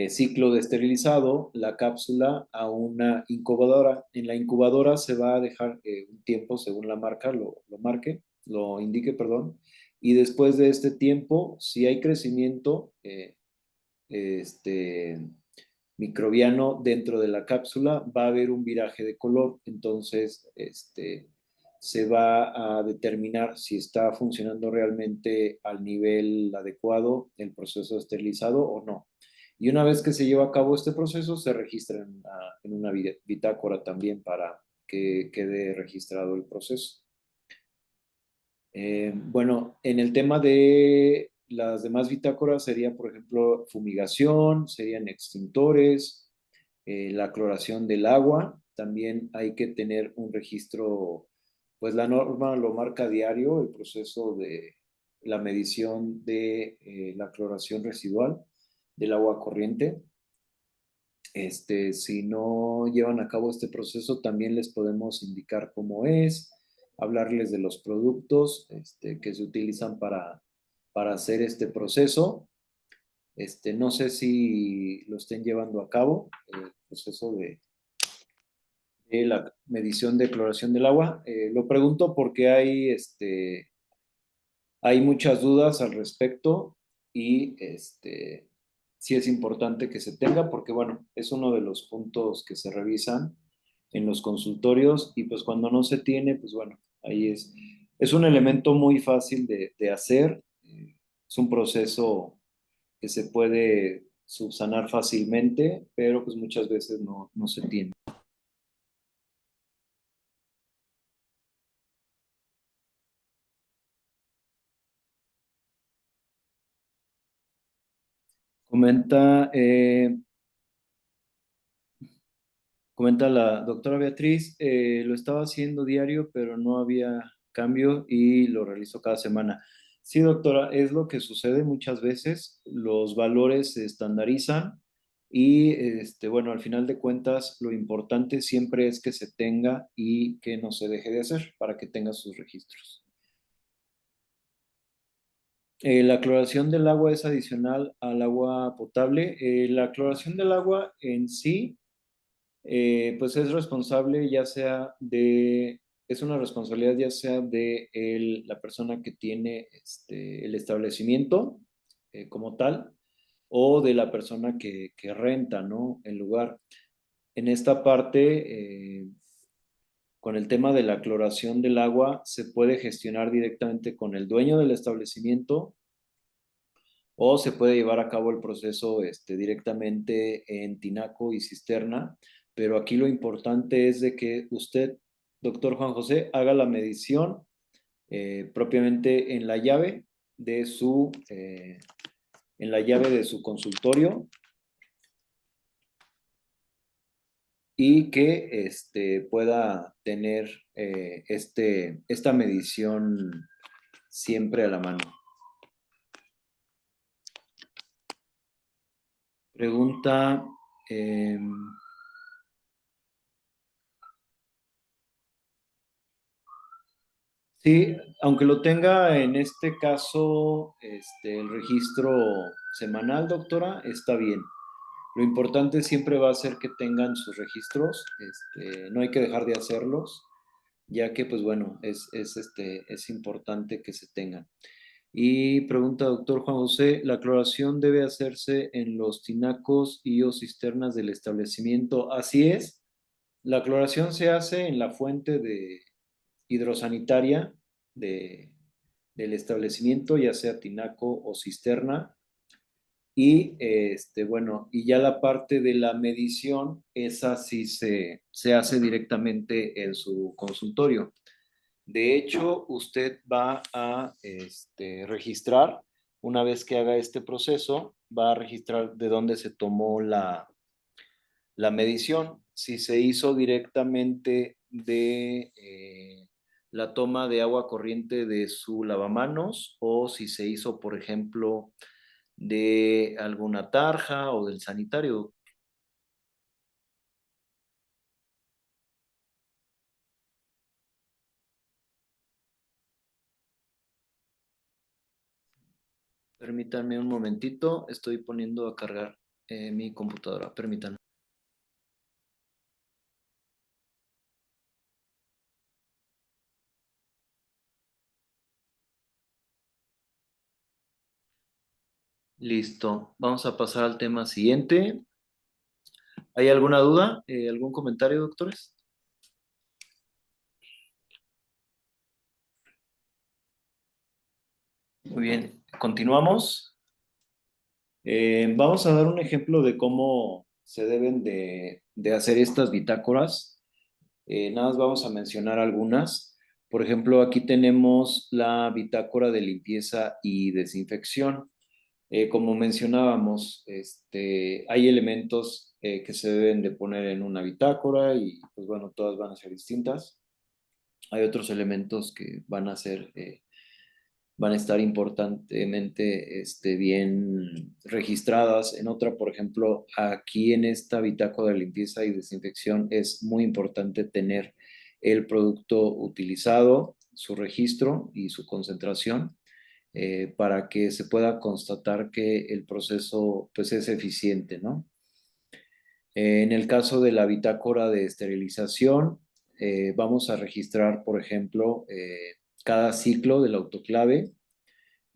ciclo de esterilizado la cápsula a una incubadora. En la incubadora se va a dejar un tiempo según la marca lo indique, perdón, y después de este tiempo, si hay crecimiento este, microbiano dentro de la cápsula, va a haber un viraje de color, entonces se va a determinar si está funcionando realmente al nivel adecuado el proceso esterilizado o no. Y una vez que se lleva a cabo este proceso, se registra en una bitácora también para que quede registrado el proceso. Bueno, en el tema de las demás bitácoras sería, por ejemplo, fumigación, serían extintores, la cloración del agua. También hay que tener un registro, pues la norma lo marca diario, el proceso de la medición de la cloración residual del agua corriente. Si no llevan a cabo este proceso, también les podemos indicar cómo es, hablarles de los productos que se utilizan para hacer este proceso. No sé si lo estén llevando a cabo, el proceso de la medición de cloración del agua. Lo pregunto porque hay muchas dudas al respecto y sí es importante que se tenga porque, bueno, es uno de los puntos que se revisan en los consultorios y pues cuando no se tiene, pues bueno, ahí es un elemento muy fácil de hacer, es un proceso que se puede subsanar fácilmente, pero pues muchas veces no se tiene. Comenta, comenta la doctora Beatriz, lo estaba haciendo diario, pero no había cambio y lo realizo cada semana. Sí, doctora, es lo que sucede muchas veces. Los valores se estandarizan y, bueno, al final de cuentas, lo importante siempre es que se tenga y que no se deje de hacer para que tenga sus registros. La cloración del agua es adicional al agua potable. La cloración del agua en sí pues es responsable es una responsabilidad ya sea de la persona que tiene el establecimiento como tal o de la persona que renta, ¿no? El lugar. En esta parte, con el tema de la cloración del agua, se puede gestionar directamente con el dueño del establecimiento o se puede llevar a cabo el proceso directamente en tinaco y cisterna, pero aquí lo importante es de que usted doctor Juan José, haga la medición propiamente de su, en la llave de su consultorio y que pueda tener esta medición siempre a la mano. Pregunta, eh, sí, aunque lo tenga en este caso, el registro semanal, doctora, está bien. Lo importante siempre va a ser que tengan sus registros, no hay que dejar de hacerlos, ya que, pues bueno, es importante que se tengan. Y pregunta, doctor Juan José, ¿la cloración debe hacerse en los tinacos y o cisternas del establecimiento? Así es, la cloración se hace en la fuente de hidrosanitaria de, del establecimiento, ya sea tinaco o cisterna. Y bueno, y ya la parte de la medición, esa sí se hace directamente en su consultorio. De hecho, usted va a registrar, una vez que haga este proceso, va a registrar de dónde se tomó la medición, si se hizo directamente de la toma de agua corriente de su lavamanos o si se hizo, por ejemplo, de alguna tarja o del sanitario. Permítanme un momentito, estoy poniendo a cargar mi computadora, permítanme. Listo, vamos a pasar al tema siguiente. ¿Hay alguna duda? ¿Algún comentario, doctores? Muy bien, continuamos. Vamos a dar un ejemplo de cómo se deben de hacer estas bitácoras. Nada más vamos a mencionar algunas. Por ejemplo, aquí tenemos la bitácora de limpieza y desinfección. Como mencionábamos, hay elementos que se deben de poner en una bitácora y pues bueno, todas van a ser distintas. Hay otros elementos que van a estar importantemente bien registradas. En otra, por ejemplo, aquí en esta bitácora de limpieza y desinfección es muy importante tener el producto utilizado, su registro y su concentración para que se pueda constatar que el proceso pues, es eficiente, ¿no? En el caso de la bitácora de esterilización, vamos a registrar, por ejemplo, cada ciclo del autoclave,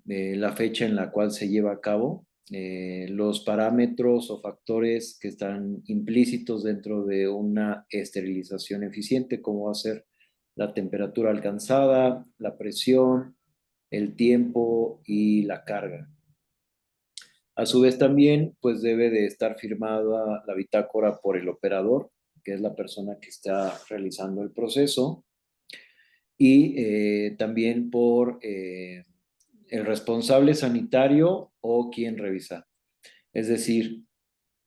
la fecha en la cual se lleva a cabo, los parámetros o factores que están implícitos dentro de una esterilización eficiente, como va a ser la temperatura alcanzada, la presión, el tiempo y la carga. A su vez también, pues debe de estar firmada la bitácora por el operador, que es la persona que está realizando el proceso, y también por el responsable sanitario o quien revisa. Es decir,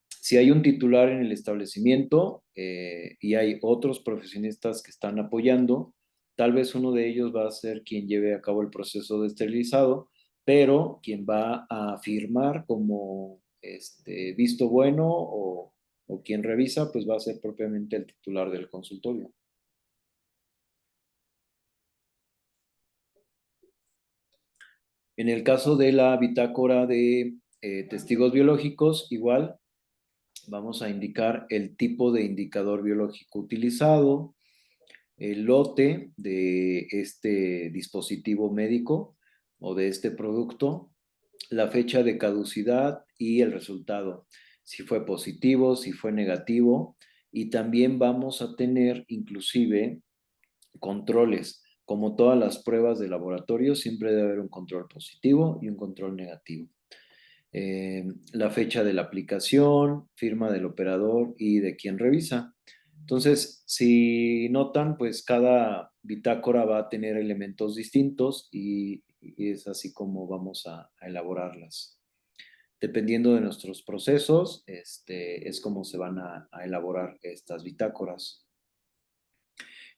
si hay un titular en el establecimiento y hay otros profesionistas que están apoyando, tal vez uno de ellos va a ser quien lleve a cabo el proceso de esterilizado, pero quien va a firmar como visto bueno o quien revisa, pues va a ser propiamente el titular del consultorio. En el caso de la bitácora de testigos biológicos, igual vamos a indicar el tipo de indicador biológico utilizado, el lote de este dispositivo médico o de este producto, la fecha de caducidad y el resultado, si fue positivo, si fue negativo, y también vamos a tener inclusive controles. Como todas las pruebas de laboratorio, siempre debe haber un control positivo y un control negativo. La fecha de la aplicación, firma del operador y de quien revisa. Entonces, si notan, pues cada bitácora va a tener elementos distintos y es así como vamos a elaborarlas. Dependiendo de nuestros procesos, es como se van a elaborar estas bitácoras.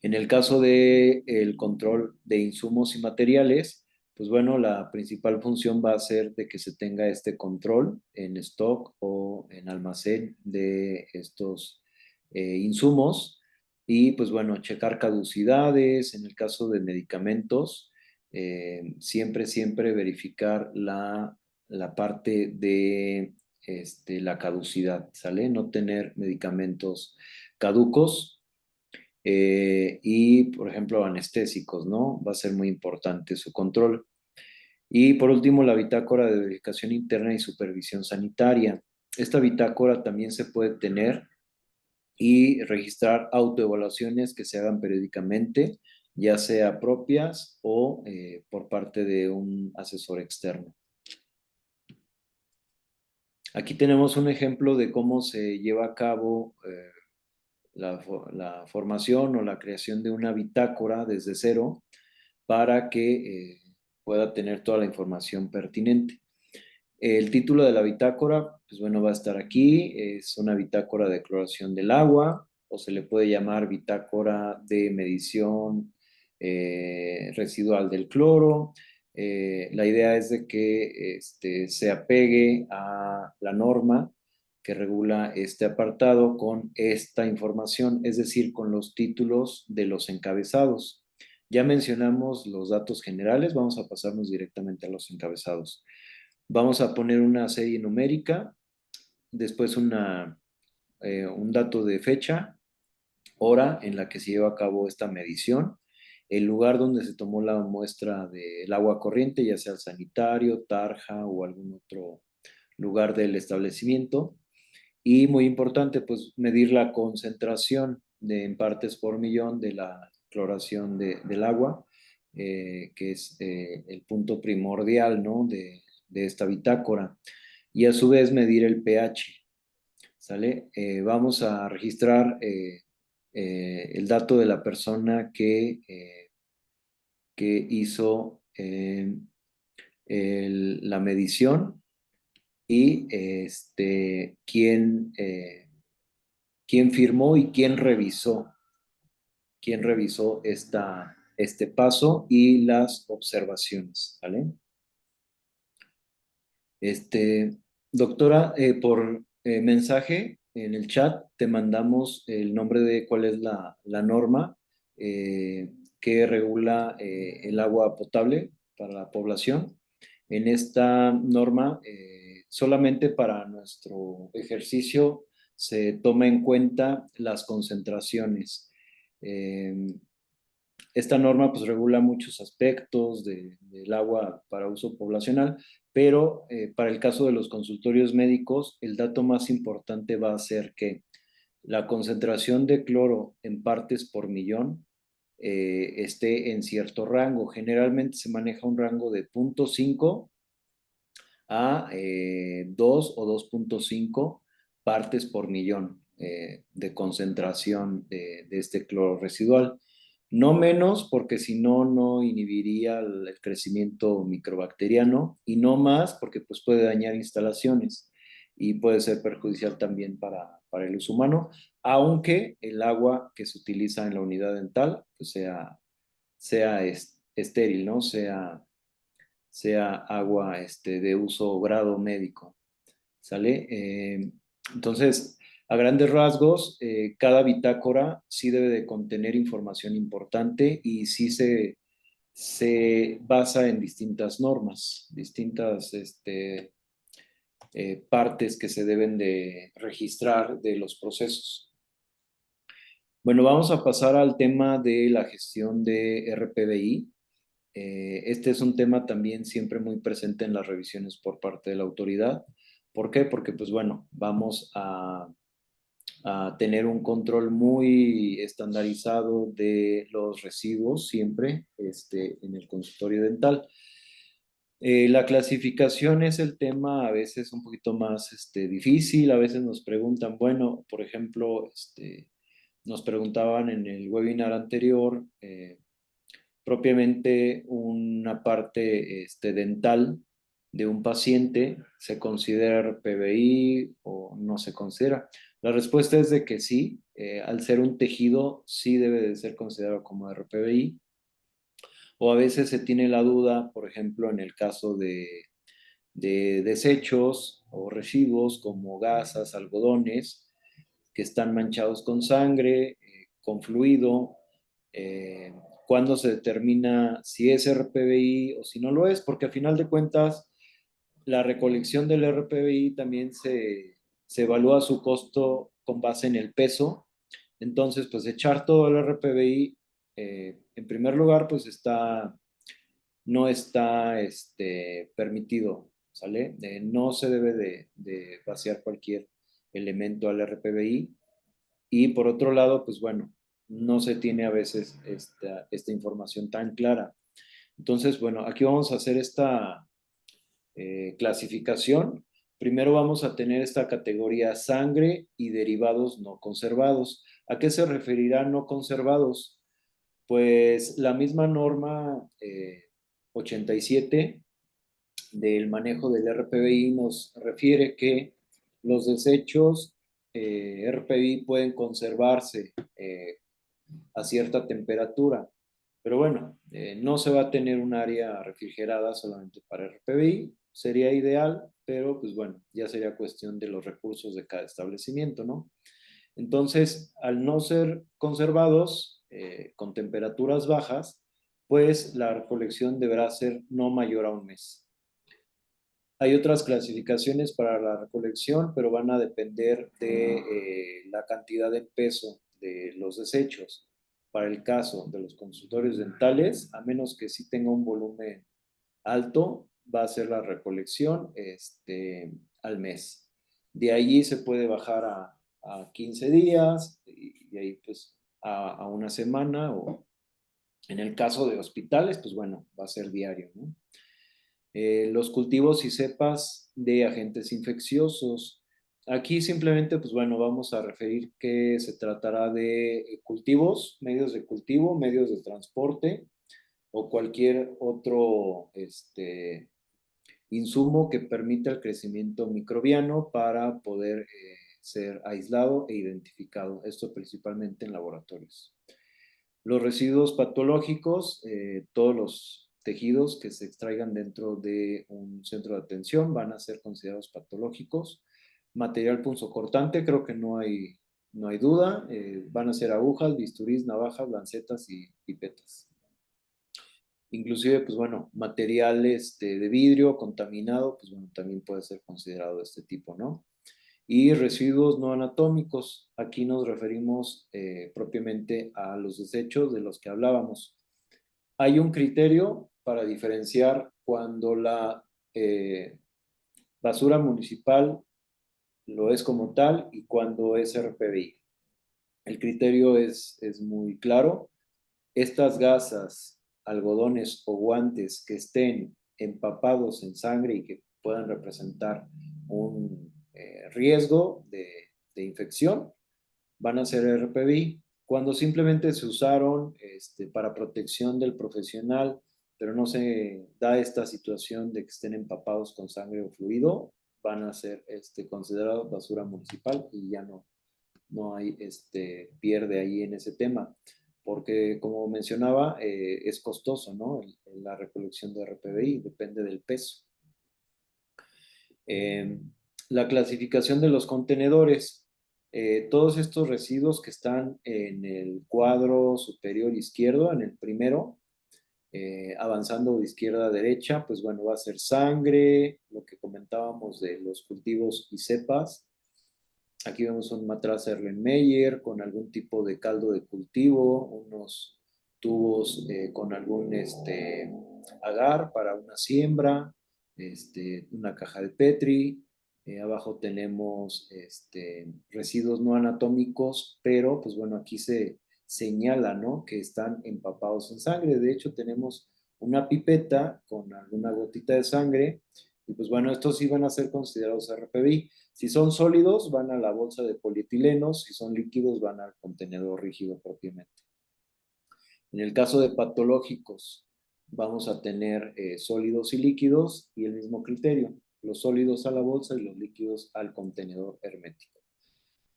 En el caso de el control de insumos y materiales, pues bueno, la principal función va a ser de que se tenga este control en stock o en almacén de estos insumos y pues bueno, checar caducidades. En el caso de medicamentos, siempre verificar la parte de la caducidad, ¿sale? No tener medicamentos caducos y, por ejemplo, anestésicos, ¿no? Va a ser muy importante su control. Y por último, la bitácora de verificación interna y supervisión sanitaria. Esta bitácora también se puede tener y registrar autoevaluaciones que se hagan periódicamente, ya sea propias o por parte de un asesor externo. Aquí tenemos un ejemplo de cómo se lleva a cabo la formación o la creación de una bitácora desde cero para que pueda tener toda la información pertinente. El título de la bitácora, pues bueno, va a estar aquí. Es una bitácora de cloración del agua o se le puede llamar bitácora de medición residual del cloro. La idea es de que se apegue a la norma que regula este apartado con esta información, es decir, con los títulos de los encabezados. Ya mencionamos los datos generales, vamos a pasarnos directamente a los encabezados. Vamos a poner una serie numérica, después un dato de fecha, hora en la que se lleva a cabo esta medición, el lugar donde se tomó la muestra del agua corriente, ya sea el sanitario, tarja o algún otro lugar del establecimiento. Y muy importante, pues medir la concentración en partes por millón de la cloración del agua, que es el punto primordial, ¿no? de esta bitácora. Y a su vez medir el pH, ¿sale? Vamos a registrar el dato de la persona que hizo la medición y quién firmó y quién revisó este paso y las observaciones, ¿vale? Doctora, por mensaje en el chat te mandamos el nombre de cuál es la norma que regula el agua potable para la población. En esta norma, solamente para nuestro ejercicio se toma en cuenta las concentraciones. Eh, Esta norma pues regula muchos aspectos del agua para uso poblacional, pero para el caso de los consultorios médicos, el dato más importante va a ser que la concentración de cloro en partes por millón esté en cierto rango. Generalmente se maneja un rango de 0.5 a 2 o 2.5 partes por millón de concentración de este cloro residual. No menos, porque si no, no inhibiría el crecimiento microbacteriano, y no más, porque pues, puede dañar instalaciones y puede ser perjudicial también para el uso humano, aunque el agua que se utiliza en la unidad dental pues, sea estéril, ¿no? Sea agua de uso o grado médico, ¿sale? Entonces, a grandes rasgos, cada bitácora sí debe de contener información importante y sí se basa en distintas normas, distintas partes que se deben de registrar de los procesos. Bueno, vamos a pasar al tema de la gestión de RPBI. Este es un tema también siempre muy presente en las revisiones por parte de la autoridad. ¿Por qué? Porque, pues bueno, vamos a tener un control muy estandarizado de los residuos siempre en el consultorio dental. La clasificación es el tema a veces un poquito más difícil. A veces nos preguntan, bueno, por ejemplo, nos preguntaban en el webinar anterior, propiamente una parte dental de un paciente, ¿se considera RPBI o no se considera? La respuesta es de que sí, al ser un tejido sí debe de ser considerado como RPBI, o a veces se tiene la duda, por ejemplo, en el caso de desechos o residuos como gasas, algodones, que están manchados con sangre, con fluido, eh, cuándo se determina si es RPBI o si no lo es, porque a final de cuentas la recolección del RPBI también se evalúa su costo con base en el peso. Entonces, pues echar todo el RPBI, en primer lugar, pues no está permitido, ¿sale? No se debe de vaciar cualquier elemento al RPBI. Y por otro lado, pues bueno, no se tiene a veces esta información tan clara. Entonces, bueno, aquí vamos a hacer esta clasificación. Primero vamos a tener esta categoría sangre y derivados no conservados. ¿A qué se referirá no conservados? Pues la misma norma 87 del manejo del RPBI nos refiere que los desechos RPBI pueden conservarse a cierta temperatura, pero bueno, no se va a tener un área refrigerada solamente para RPBI, sería ideal, pero pues bueno, ya sería cuestión de los recursos de cada establecimiento, ¿no? Entonces, al no ser conservados con temperaturas bajas, pues la recolección deberá ser no mayor a un mes. Hay otras clasificaciones para la recolección, pero van a depender de la cantidad de peso de los desechos. Para el caso de los consultorios dentales, a menos que sí tenga un volumen alto, va a ser la recolección al mes. De allí se puede bajar a 15 días y ahí pues a una semana, o en el caso de hospitales, pues bueno, va a ser diario, ¿no? Los cultivos y cepas de agentes infecciosos. Aquí simplemente, pues bueno, vamos a referir que se tratará de cultivos, medios de cultivo, medios de transporte o cualquier otro insumo que permita el crecimiento microbiano para poder ser aislado e identificado. Esto principalmente en laboratorios. Los residuos patológicos, todos los tejidos que se extraigan dentro de un centro de atención van a ser considerados patológicos. Material punzocortante, creo que no hay duda. Van a ser agujas, bisturís, navajas, lancetas y pipetas. Inclusive, pues bueno, material de vidrio contaminado, pues bueno, también puede ser considerado de este tipo, ¿no? Y residuos no anatómicos, aquí nos referimos propiamente a los desechos de los que hablábamos. Hay un criterio para diferenciar cuando la basura municipal lo es como tal y cuando es RPBI. El criterio es muy claro. Estas gasas, algodones o guantes que estén empapados en sangre y que puedan representar un riesgo de infección van a ser RPBI. Cuando simplemente se usaron para protección del profesional, pero no se da esta situación de que estén empapados con sangre o fluido, van a ser considerados basura municipal y ya no hay pierde ahí en ese tema, porque como mencionaba, es costoso, ¿no? La recolección de RPBI depende del peso. Eh, la clasificación de los contenedores. Todos estos residuos que están en el cuadro superior izquierdo, en el primero, avanzando de izquierda a derecha, pues bueno, va a ser sangre, lo que comentábamos de los cultivos y cepas. Aquí vemos un matraz Erlenmeyer con algún tipo de caldo de cultivo, unos tubos con algún agar para una siembra, una caja de Petri. Abajo tenemos residuos no anatómicos, pero pues bueno, aquí se señala, ¿no? Que están empapados en sangre. De hecho, tenemos una pipeta con alguna gotita de sangre Y pues bueno, estos sí van a ser considerados RPBI. Si son sólidos, van a la bolsa de polietilenos, si son líquidos, van al contenedor rígido propiamente. En el caso de patológicos, vamos a tener sólidos y líquidos y el mismo criterio, los sólidos a la bolsa y los líquidos al contenedor hermético.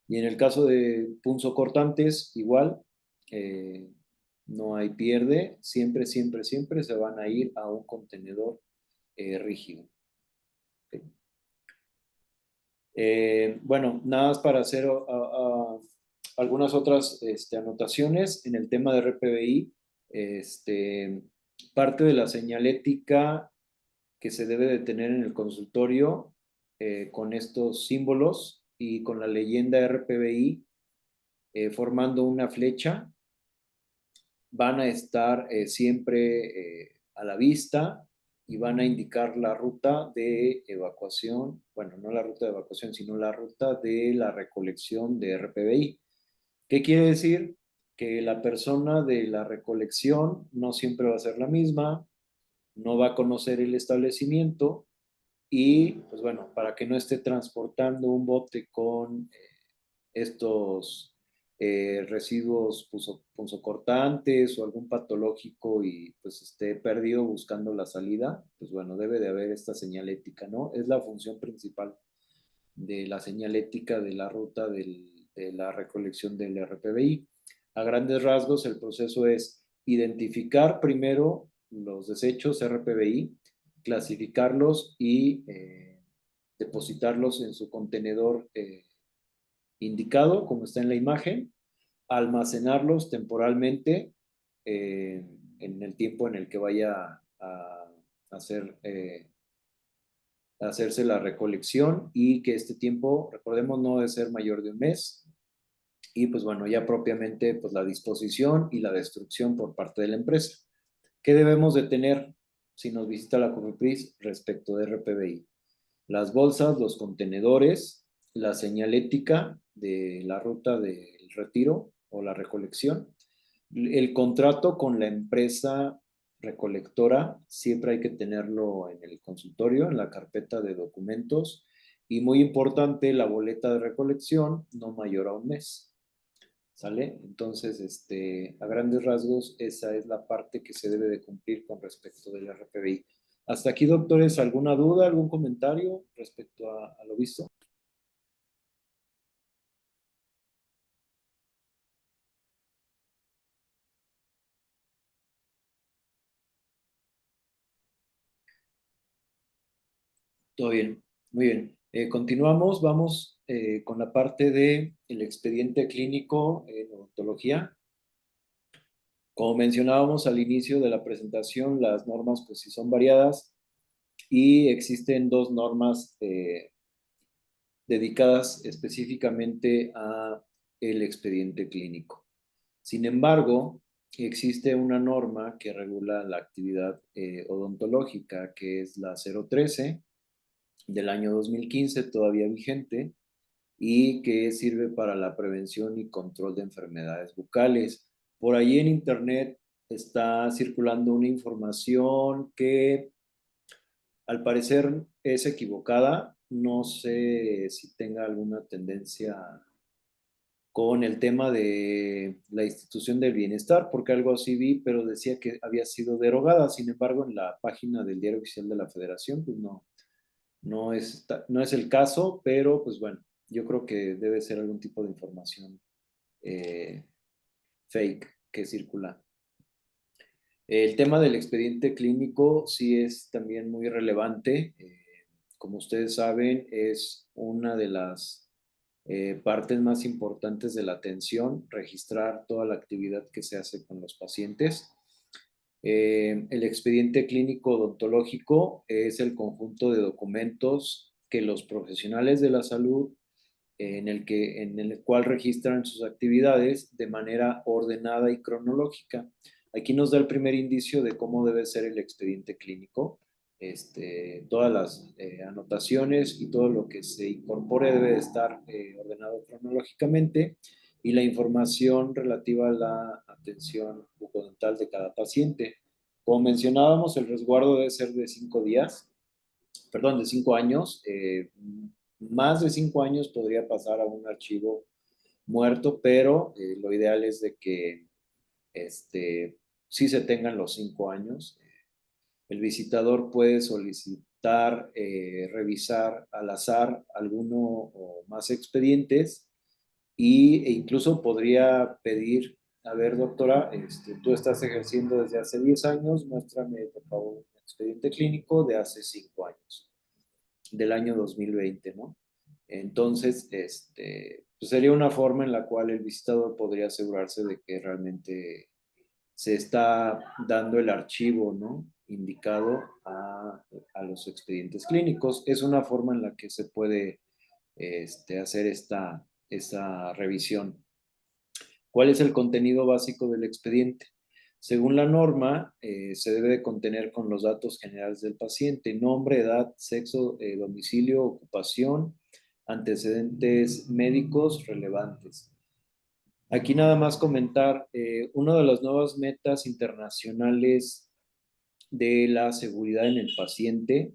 Y en el caso de punzocortantes, igual, no hay pierde, siempre, siempre, siempre se van a ir a un contenedor rígido. Okay. Bueno, nada más para hacer algunas otras anotaciones en el tema de RPBI. Parte de la señalética que se debe de tener en el consultorio con estos símbolos y con la leyenda RPBI formando una flecha, van a estar siempre a la vista y van a indicar la ruta de evacuación, bueno, no la ruta de evacuación, sino la ruta de la recolección de RPBI. ¿Qué quiere decir? Que la persona de la recolección no siempre va a ser la misma, no va a conocer el establecimiento y, pues bueno, para que no esté transportando un bote con estos residuos punzocortantes o algún patológico y pues esté perdido buscando la salida, pues bueno, debe de haber esta señalética, ¿no? Es la función principal de la señalética de la ruta de la recolección del RPBI. A grandes rasgos, el proceso es identificar primero los desechos RPBI, clasificarlos y depositarlos en su contenedor indicado, como está en la imagen, almacenarlos temporalmente en el tiempo en el que vaya a hacer, hacerse la recolección y que este tiempo, recordemos, no debe ser mayor de un mes. Y pues bueno, ya propiamente pues la disposición y la destrucción por parte de la empresa. ¿Qué debemos de tener si nos visita la COFEPRIS respecto de RPBI? Las bolsas, los contenedores, la señalética de la ruta del retiro o la recolección, el contrato con la empresa recolectora, siempre hay que tenerlo en el consultorio, en la carpeta de documentos, y muy importante, la boleta de recolección, no mayor a un mes. ¿Sale? Entonces, a grandes rasgos, esa es la parte que se debe de cumplir con respecto del RPBI. Hasta aquí, doctores, ¿alguna duda, algún comentario respecto a lo visto? Todo bien, muy bien. Continuamos, vamos con la parte del expediente clínico en odontología. Como mencionábamos al inicio de la presentación, las normas pues sí son variadas y existen dos normas dedicadas específicamente a el expediente clínico. Sin embargo, existe una norma que regula la actividad odontológica, que es la 013 del año 2015, todavía vigente, y que sirve para la prevención y control de enfermedades bucales. Por ahí en internet está circulando una información que al parecer es equivocada. No sé si tenga alguna tendencia con el tema de la institución del bienestar, porque algo así vi, pero decía que había sido derogada. Sin embargo, en la página del Diario Oficial de la Federación, pues no es el caso, pero pues bueno, yo creo que debe ser algún tipo de información eh, fake que circula. El tema del expediente clínico sí es también muy relevante. Como ustedes saben, es una de las partes más importantes de la atención, registrar toda la actividad que se hace con los pacientes. El expediente clínico odontológico es el conjunto de documentos que los profesionales de la salud en el cual registran sus actividades de manera ordenada y cronológica. Aquí nos da el primer indicio de cómo debe ser el expediente clínico. Todas las anotaciones y todo lo que se incorpore debe de estar ordenado cronológicamente y la información relativa a la atención bucodental de cada paciente. Como mencionábamos, el resguardo debe ser de 5 días perdón, de 5 años, más de 5 años podría pasar a un archivo muerto, pero lo ideal es de que sí se tengan los 5 años. El visitador puede solicitar revisar al azar alguno o más expedientes e incluso podría pedir, a ver, doctora, tú estás ejerciendo desde hace 10 años, muéstrame, por favor, un expediente clínico de hace 5 años, del año 2020, ¿no? Entonces, pues sería una forma en la cual el visitador podría asegurarse de que realmente se está dando el archivo, ¿no? Indicado a los expedientes clínicos. Es una forma en la que se puede hacer esta revisión. ¿Cuál es el contenido básico del expediente? Según la norma, se debe de contener con los datos generales del paciente: nombre, edad, sexo, domicilio, ocupación, antecedentes médicos relevantes. Aquí nada más comentar, una de las nuevas metas internacionales de la seguridad en el paciente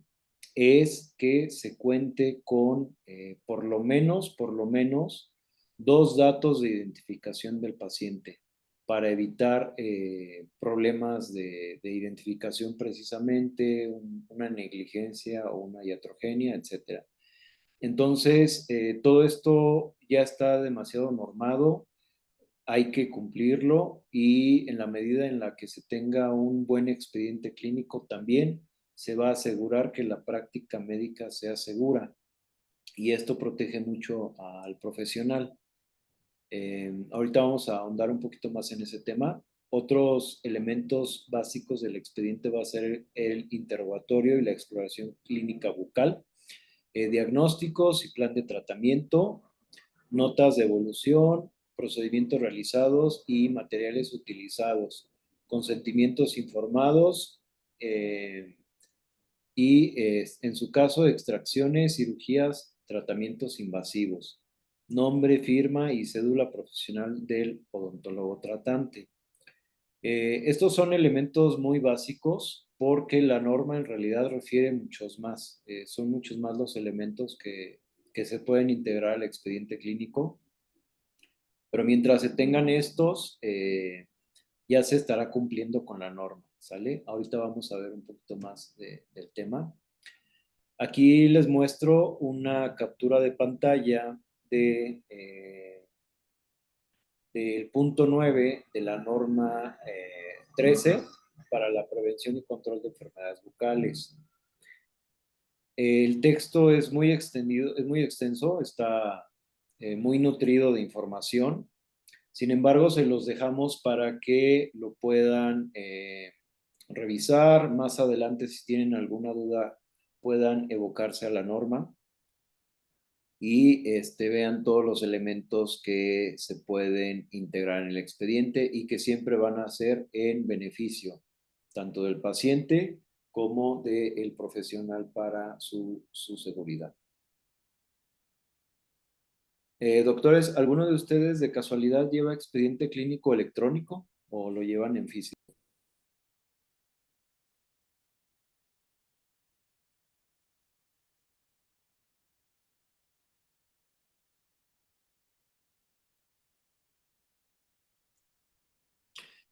es que se cuente con por lo menos, dos datos de identificación del paciente para evitar problemas de identificación precisamente, una negligencia o una iatrogenia, etcétera. Entonces, todo esto ya está demasiado normado, hay que cumplirlo y en la medida en la que se tenga un buen expediente clínico también se va a asegurar que la práctica médica sea segura y esto protege mucho al profesional. Ahorita vamos a ahondar un poquito más en ese tema. Otros elementos básicos del expediente va a ser el interrogatorio y la exploración clínica bucal, diagnósticos y plan de tratamiento, notas de evolución, procedimientos realizados y materiales utilizados, consentimientos informados en su caso, extracciones, cirugías, tratamientos invasivos, nombre, firma y cédula profesional del odontólogo tratante. Estos son elementos muy básicos porque la norma en realidad refiere muchos más. Son muchos más los elementos que se pueden integrar al expediente clínico, pero mientras se tengan estos, ya se estará cumpliendo con la norma, ¿sale? Ahorita vamos a ver un poquito más del tema. Aquí les muestro una captura de pantalla del punto 9 de la norma 13 para la prevención y control de enfermedades bucales. El texto es muy extendido, es muy extenso, está muy nutrido de información. Sin embargo, se los dejamos para que lo puedan revisar. Más adelante, si tienen alguna duda, puedan evocarse a la norma y vean todos los elementos que se pueden integrar en el expediente y que siempre van a ser en beneficio tanto del paciente como del profesional para su seguridad. Doctores, ¿alguno de ustedes de casualidad lleva expediente clínico electrónico o lo llevan en físico?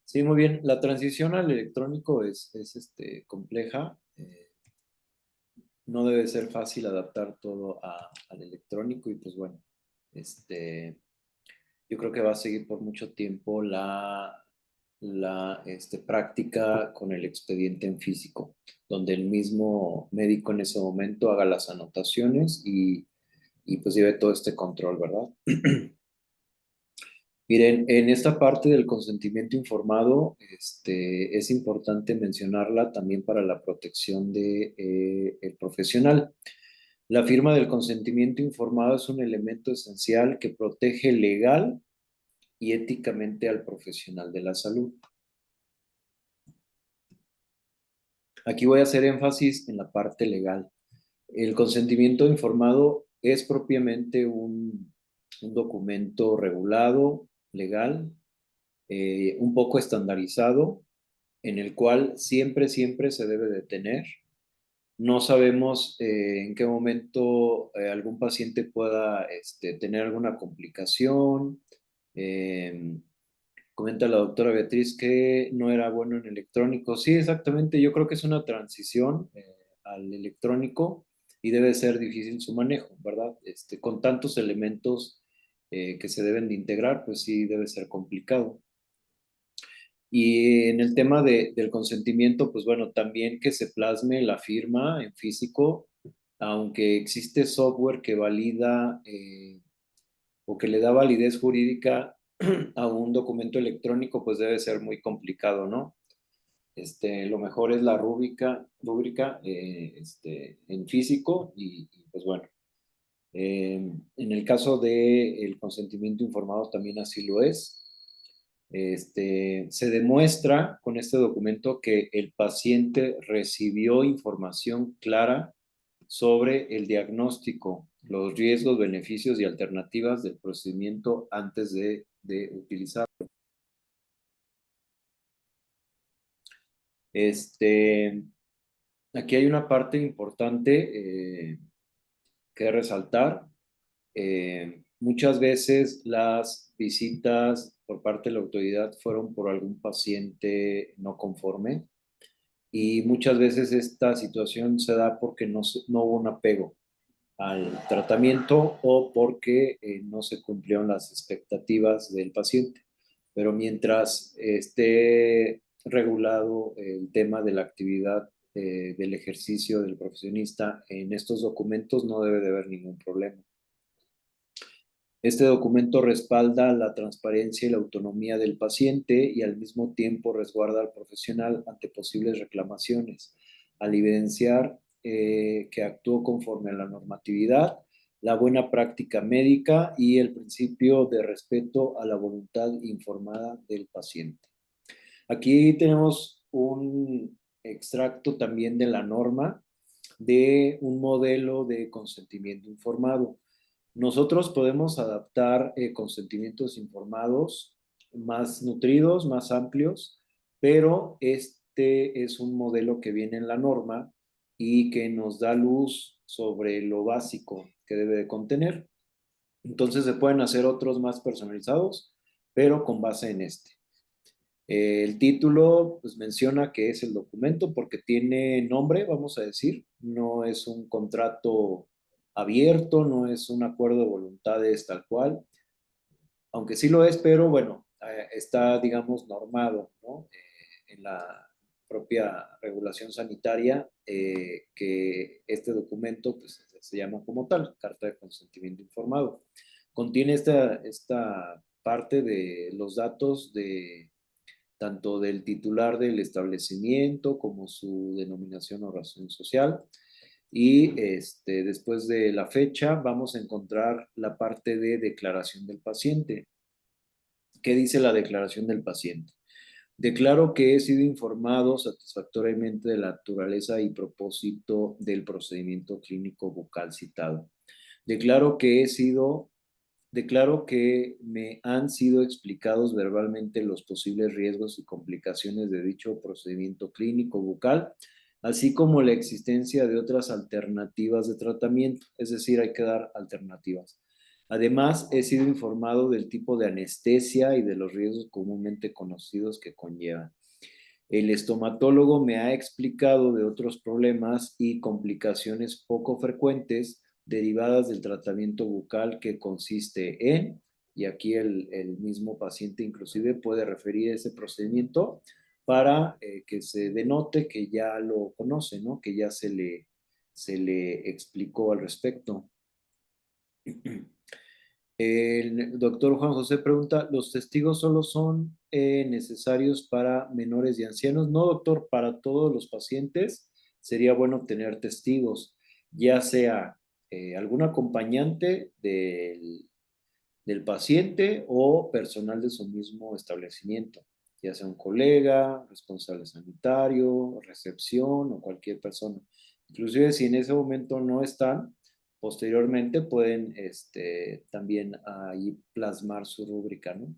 Sí, muy bien. La transición al electrónico es compleja. No debe ser fácil adaptar todo al electrónico y pues bueno, yo creo que va a seguir por mucho tiempo la práctica con el expediente en físico, donde el mismo médico en ese momento haga las anotaciones y pues lleve todo este control, ¿verdad? Miren, en esta parte del consentimiento informado, es importante mencionarla también para la protección el profesional. La firma del consentimiento informado es un elemento esencial que protege legal y éticamente al profesional de la salud. Aquí voy a hacer énfasis en la parte legal. El consentimiento informado es propiamente un documento regulado, legal, un poco estandarizado, en el cual siempre, siempre se debe de tener. No sabemos en qué momento algún paciente pueda tener alguna complicación. Eh, Comenta la doctora Beatriz que no era bueno en electrónico. Sí, exactamente. Yo creo que es una transición al electrónico y debe ser difícil su manejo, ¿verdad? Con tantos elementos que se deben de integrar, pues sí, debe ser complicado. Y en el tema del consentimiento, pues bueno, también que se plasme la firma en físico, aunque existe software que valida o que le da validez jurídica a un documento electrónico, pues debe ser muy complicado, ¿no? Lo mejor es la rúbrica en físico y, pues bueno, en el caso del consentimiento informado también así lo es. Se demuestra con este documento que el paciente recibió información clara sobre el diagnóstico, los riesgos, beneficios y alternativas del procedimiento antes de utilizarlo. Este, Aquí hay una parte importante que resaltar. Muchas veces las visitas por parte de la autoridad fueron por algún paciente no conforme y muchas veces esta situación se da porque no hubo un apego al tratamiento o porque no se cumplieron las expectativas del paciente. Pero mientras esté regulado el tema de la actividad del ejercicio del profesionista en estos documentos, no debe de haber ningún problema. Este documento respalda la transparencia y la autonomía del paciente y al mismo tiempo resguarda al profesional ante posibles reclamaciones, al evidenciar que actuó conforme a la normatividad, la buena práctica médica y el principio de respeto a la voluntad informada del paciente. Aquí tenemos un extracto también de la norma de un modelo de consentimiento informado. Nosotros podemos adaptar consentimientos informados más nutridos, más amplios, pero este es un modelo que viene en la norma y que nos da luz sobre lo básico que debe de contener. Entonces se pueden hacer otros más personalizados, pero con base en este. El título pues menciona que es el documento porque tiene nombre, vamos a decir, no es un contrato abierto, no es un acuerdo de voluntades tal cual, aunque sí lo es, pero bueno, está, digamos, normado, ¿no? En la propia regulación sanitaria, que este documento pues, se llama como tal, Carta de Consentimiento Informado. Contiene esta parte de los datos de tanto del titular del establecimiento como su denominación o razón social. Y después de la fecha vamos a encontrar la parte de declaración del paciente. ¿Qué dice la declaración del paciente? Declaro que he sido informado satisfactoriamente de la naturaleza y propósito del procedimiento clínico bucal citado. Declaro que he sido Declaro que me han sido explicados verbalmente los posibles riesgos y complicaciones de dicho procedimiento clínico bucal, así como la existencia de otras alternativas de tratamiento, es decir, hay que dar alternativas. Además, he sido informado del tipo de anestesia y de los riesgos comúnmente conocidos que conllevan. El estomatólogo me ha explicado de otros problemas y complicaciones poco frecuentes derivadas del tratamiento bucal que consiste en, y aquí el mismo paciente inclusive puede referir ese procedimiento para que se denote que ya lo conoce, ¿no? Que ya se le explicó al respecto. El doctor Juan José pregunta, ¿los testigos solo son necesarios para menores y ancianos? No, doctor, para todos los pacientes sería bueno tener testigos, ya sea algún acompañante del paciente o personal de su mismo establecimiento, ya sea un colega, responsable sanitario, recepción o cualquier persona. Inclusive si en ese momento no están, posteriormente pueden también ahí plasmar su rúbrica, ¿no?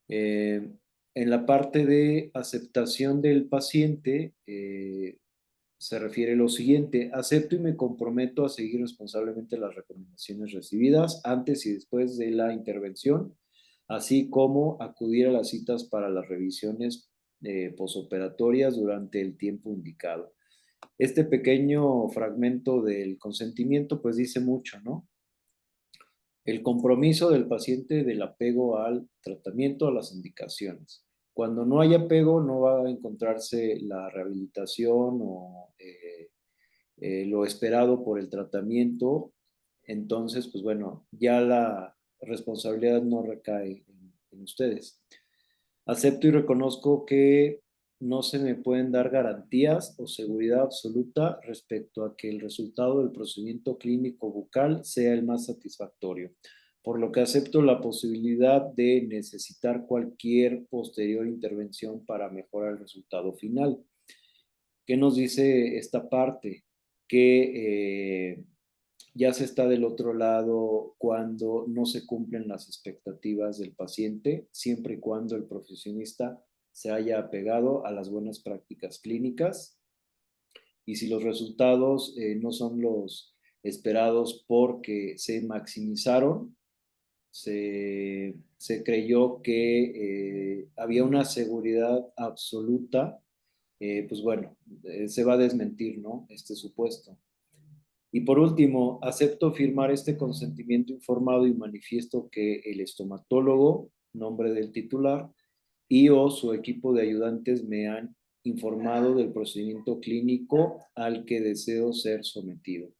En la parte de aceptación del paciente, se refiere lo siguiente: acepto y me comprometo a seguir responsablemente las recomendaciones recibidas antes y después de la intervención, así como acudir a las citas para las revisiones posoperatorias durante el tiempo indicado. Este pequeño fragmento del consentimiento pues dice mucho, ¿no? El compromiso del paciente del apego al tratamiento, a las indicaciones. Cuando no hay apego, no va a encontrarse la rehabilitación o lo esperado por el tratamiento. Entonces, pues bueno, ya la responsabilidad no recae en ustedes. Acepto y reconozco que no se me pueden dar garantías o seguridad absoluta respecto a que el resultado del procedimiento clínico bucal sea el más satisfactorio, por lo que acepto la posibilidad de necesitar cualquier posterior intervención para mejorar el resultado final. ¿Qué nos dice esta parte? Que ya se está del otro lado cuando no se cumplen las expectativas del paciente, siempre y cuando el profesionista se haya apegado a las buenas prácticas clínicas, y si los resultados no son los esperados porque se maximizaron, se creyó que había una seguridad absoluta, pues bueno, se va a desmentir, ¿no? Este supuesto. Y por último, acepto firmar este consentimiento informado y manifiesto que el estomatólogo, nombre del titular, y o su equipo de ayudantes me han informado del procedimiento clínico al que deseo ser sometido.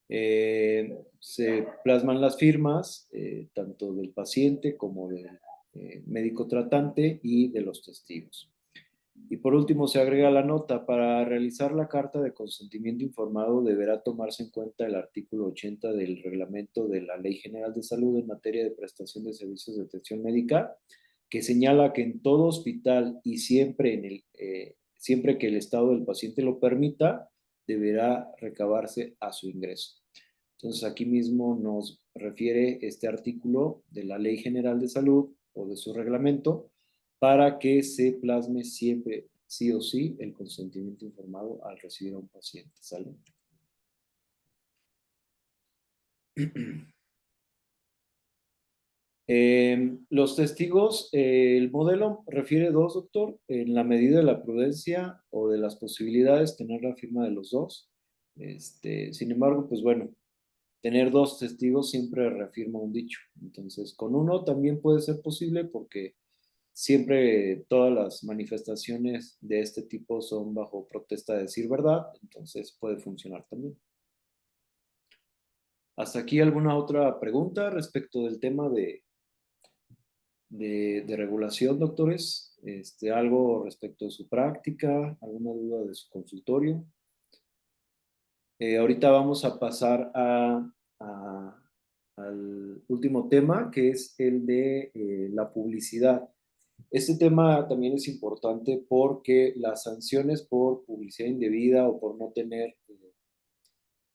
Se plasman las firmas, tanto del paciente como del médico tratante y de los testigos. Y por último, se agrega la nota: para realizar la carta de consentimiento informado deberá tomarse en cuenta el artículo 80 del reglamento de la Ley General de Salud en materia de prestación de servicios de atención médica, que señala que en todo hospital y siempre que el estado del paciente lo permita, deberá recabarse a su ingreso. Entonces, aquí mismo nos refiere este artículo de la Ley General de Salud o de su reglamento, para que se plasme siempre, sí o sí, el consentimiento informado al recibir a un paciente. ¿Sale? Los testigos, el modelo refiere dos, doctor, en la medida de la prudencia o de las posibilidades, tener la firma de los dos. Sin embargo, pues bueno, tener dos testigos siempre reafirma un dicho. Entonces, con uno también puede ser posible, porque siempre todas las manifestaciones de este tipo son bajo protesta de decir verdad, entonces puede funcionar también. ¿Hasta aquí alguna otra pregunta respecto del tema de regulación, doctores? ¿Algo respecto de su práctica? ¿Alguna duda de su consultorio? Ahorita vamos a pasar al último tema, que es el de la publicidad. Este tema también es importante porque las sanciones por publicidad indebida o por no tener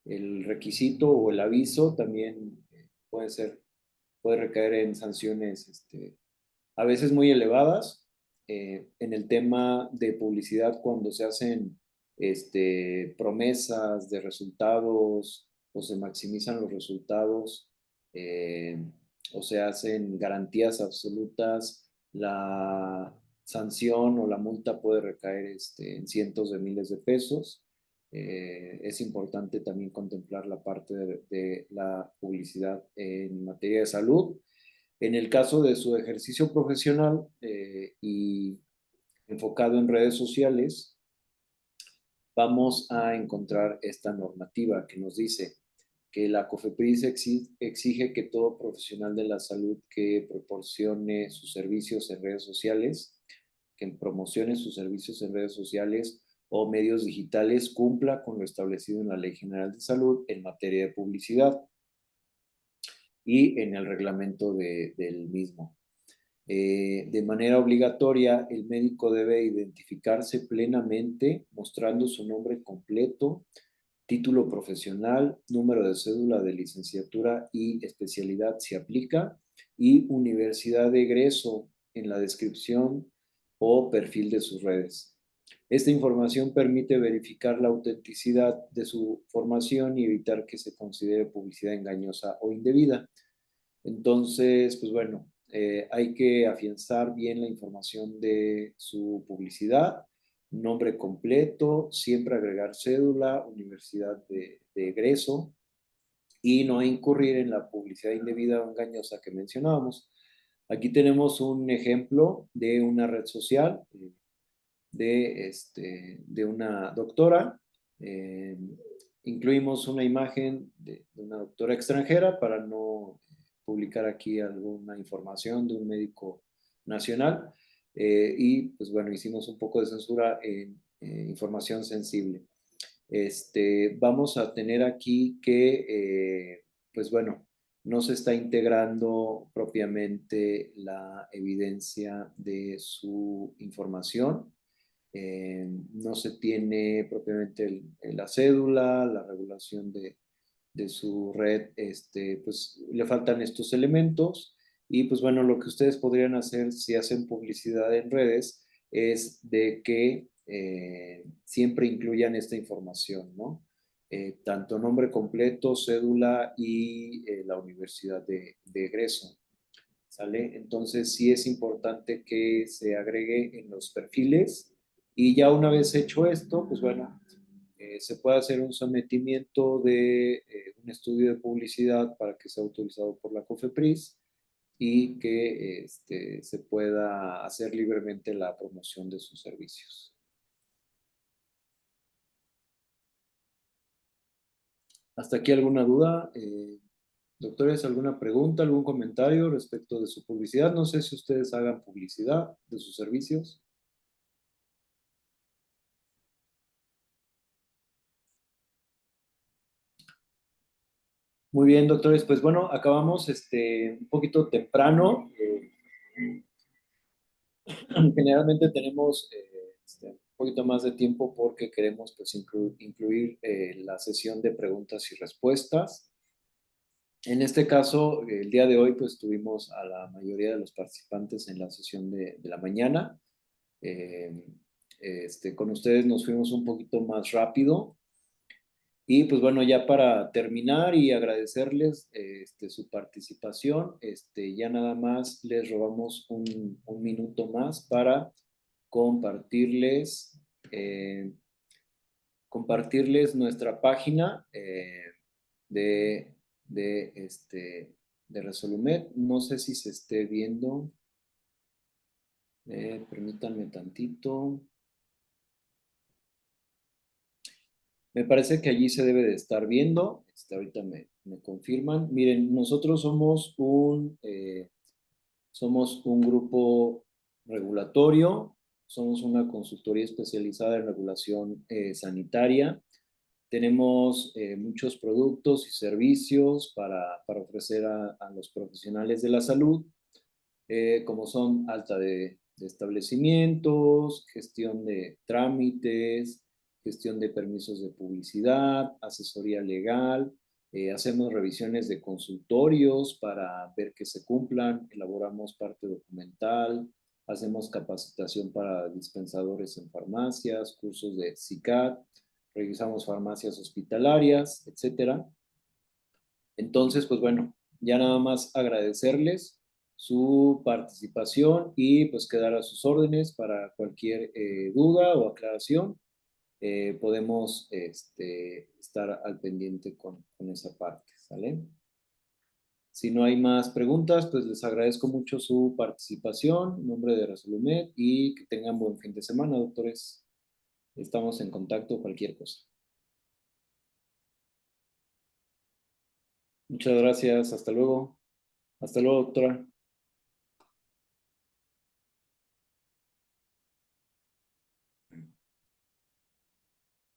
el requisito o el aviso también puede recaer en sanciones a veces muy elevadas. En el tema de publicidad, cuando se hacen promesas de resultados o se maximizan los resultados, eh, o se hacen garantías absolutas, la sanción o la multa puede recaer en cientos de miles de pesos. Es importante también contemplar la parte de la publicidad en materia de salud. En el caso de su ejercicio profesional y enfocado en redes sociales, vamos a encontrar esta normativa que nos dice que la COFEPRIS exige que todo profesional de la salud que proporcione sus servicios en redes sociales, que promocione sus servicios en redes sociales o medios digitales, cumpla con lo establecido en la Ley General de Salud en materia de publicidad y en el reglamento del mismo. De manera obligatoria, el médico debe identificarse plenamente mostrando su nombre completo, título profesional, número de cédula de licenciatura y especialidad si aplica, y universidad de egreso en la descripción o perfil de sus redes. Esta información permite verificar la autenticidad de su formación y evitar que se considere publicidad engañosa o indebida. Entonces, pues bueno, hay que afianzar bien la información de su publicidad, nombre completo, siempre agregar cédula, universidad de egreso y no incurrir en la publicidad indebida o engañosa que mencionábamos. Aquí tenemos un ejemplo de una red social de una doctora. Eh, Incluimos una imagen de una doctora extranjera para no publicar aquí alguna información de un médico nacional. Y pues bueno, hicimos un poco de censura en información sensible. Vamos a tener aquí que, pues bueno, no se está integrando propiamente la evidencia de su información. No se tiene propiamente la cédula, la regulación de su red, pues le faltan estos elementos. Y pues bueno, lo que ustedes podrían hacer si hacen publicidad en redes es de que siempre incluyan esta información, ¿no? Tanto nombre completo, cédula y la universidad de egreso. ¿Sale? Entonces sí es importante que se agregue en los perfiles y ya una vez hecho esto, pues bueno, se puede hacer un sometimiento de un estudio de publicidad para que sea autorizado por la COFEPRIS y que se pueda hacer libremente la promoción de sus servicios. ¿Hasta aquí alguna duda? Doctores, ¿alguna pregunta, algún comentario respecto de su publicidad? No sé si ustedes hagan publicidad de sus servicios. Muy bien, doctores. Pues bueno, acabamos un poquito temprano. Generalmente tenemos un poquito más de tiempo porque queremos pues, incluir la sesión de preguntas y respuestas. En este caso, el día de hoy, pues tuvimos a la mayoría de los participantes en la sesión de la mañana. Eh, con ustedes nos fuimos un poquito más rápido. Y pues bueno, ya para terminar y agradecerles su participación, ya nada más les robamos un minuto más para compartirles, eh, compartirles nuestra página de, de, este, de Resolumet. No sé si se esté viendo. Permítanme tantito. Me parece que allí se debe de estar viendo. Ahorita me confirman. Miren, nosotros somos un grupo regulatorio, somos una consultoría especializada en regulación sanitaria. Tenemos muchos productos y servicios para ofrecer a los profesionales de la salud, como son alta de establecimientos, gestión de trámites, gestión de permisos de publicidad, asesoría legal, hacemos revisiones de consultorios para ver que se cumplan, elaboramos parte documental, hacemos capacitación para dispensadores en farmacias, cursos de CICAT, revisamos farmacias hospitalarias, etcétera. Entonces, pues bueno, ya nada más agradecerles su participación y pues quedar a sus órdenes para cualquier duda o aclaración. Podemos estar al pendiente con esa parte, ¿sale? Si no hay más preguntas, pues les agradezco mucho su participación en nombre de Resolumet y que tengan buen fin de semana, doctores. Estamos en contacto, cualquier cosa. Muchas gracias, hasta luego. Hasta luego, doctora.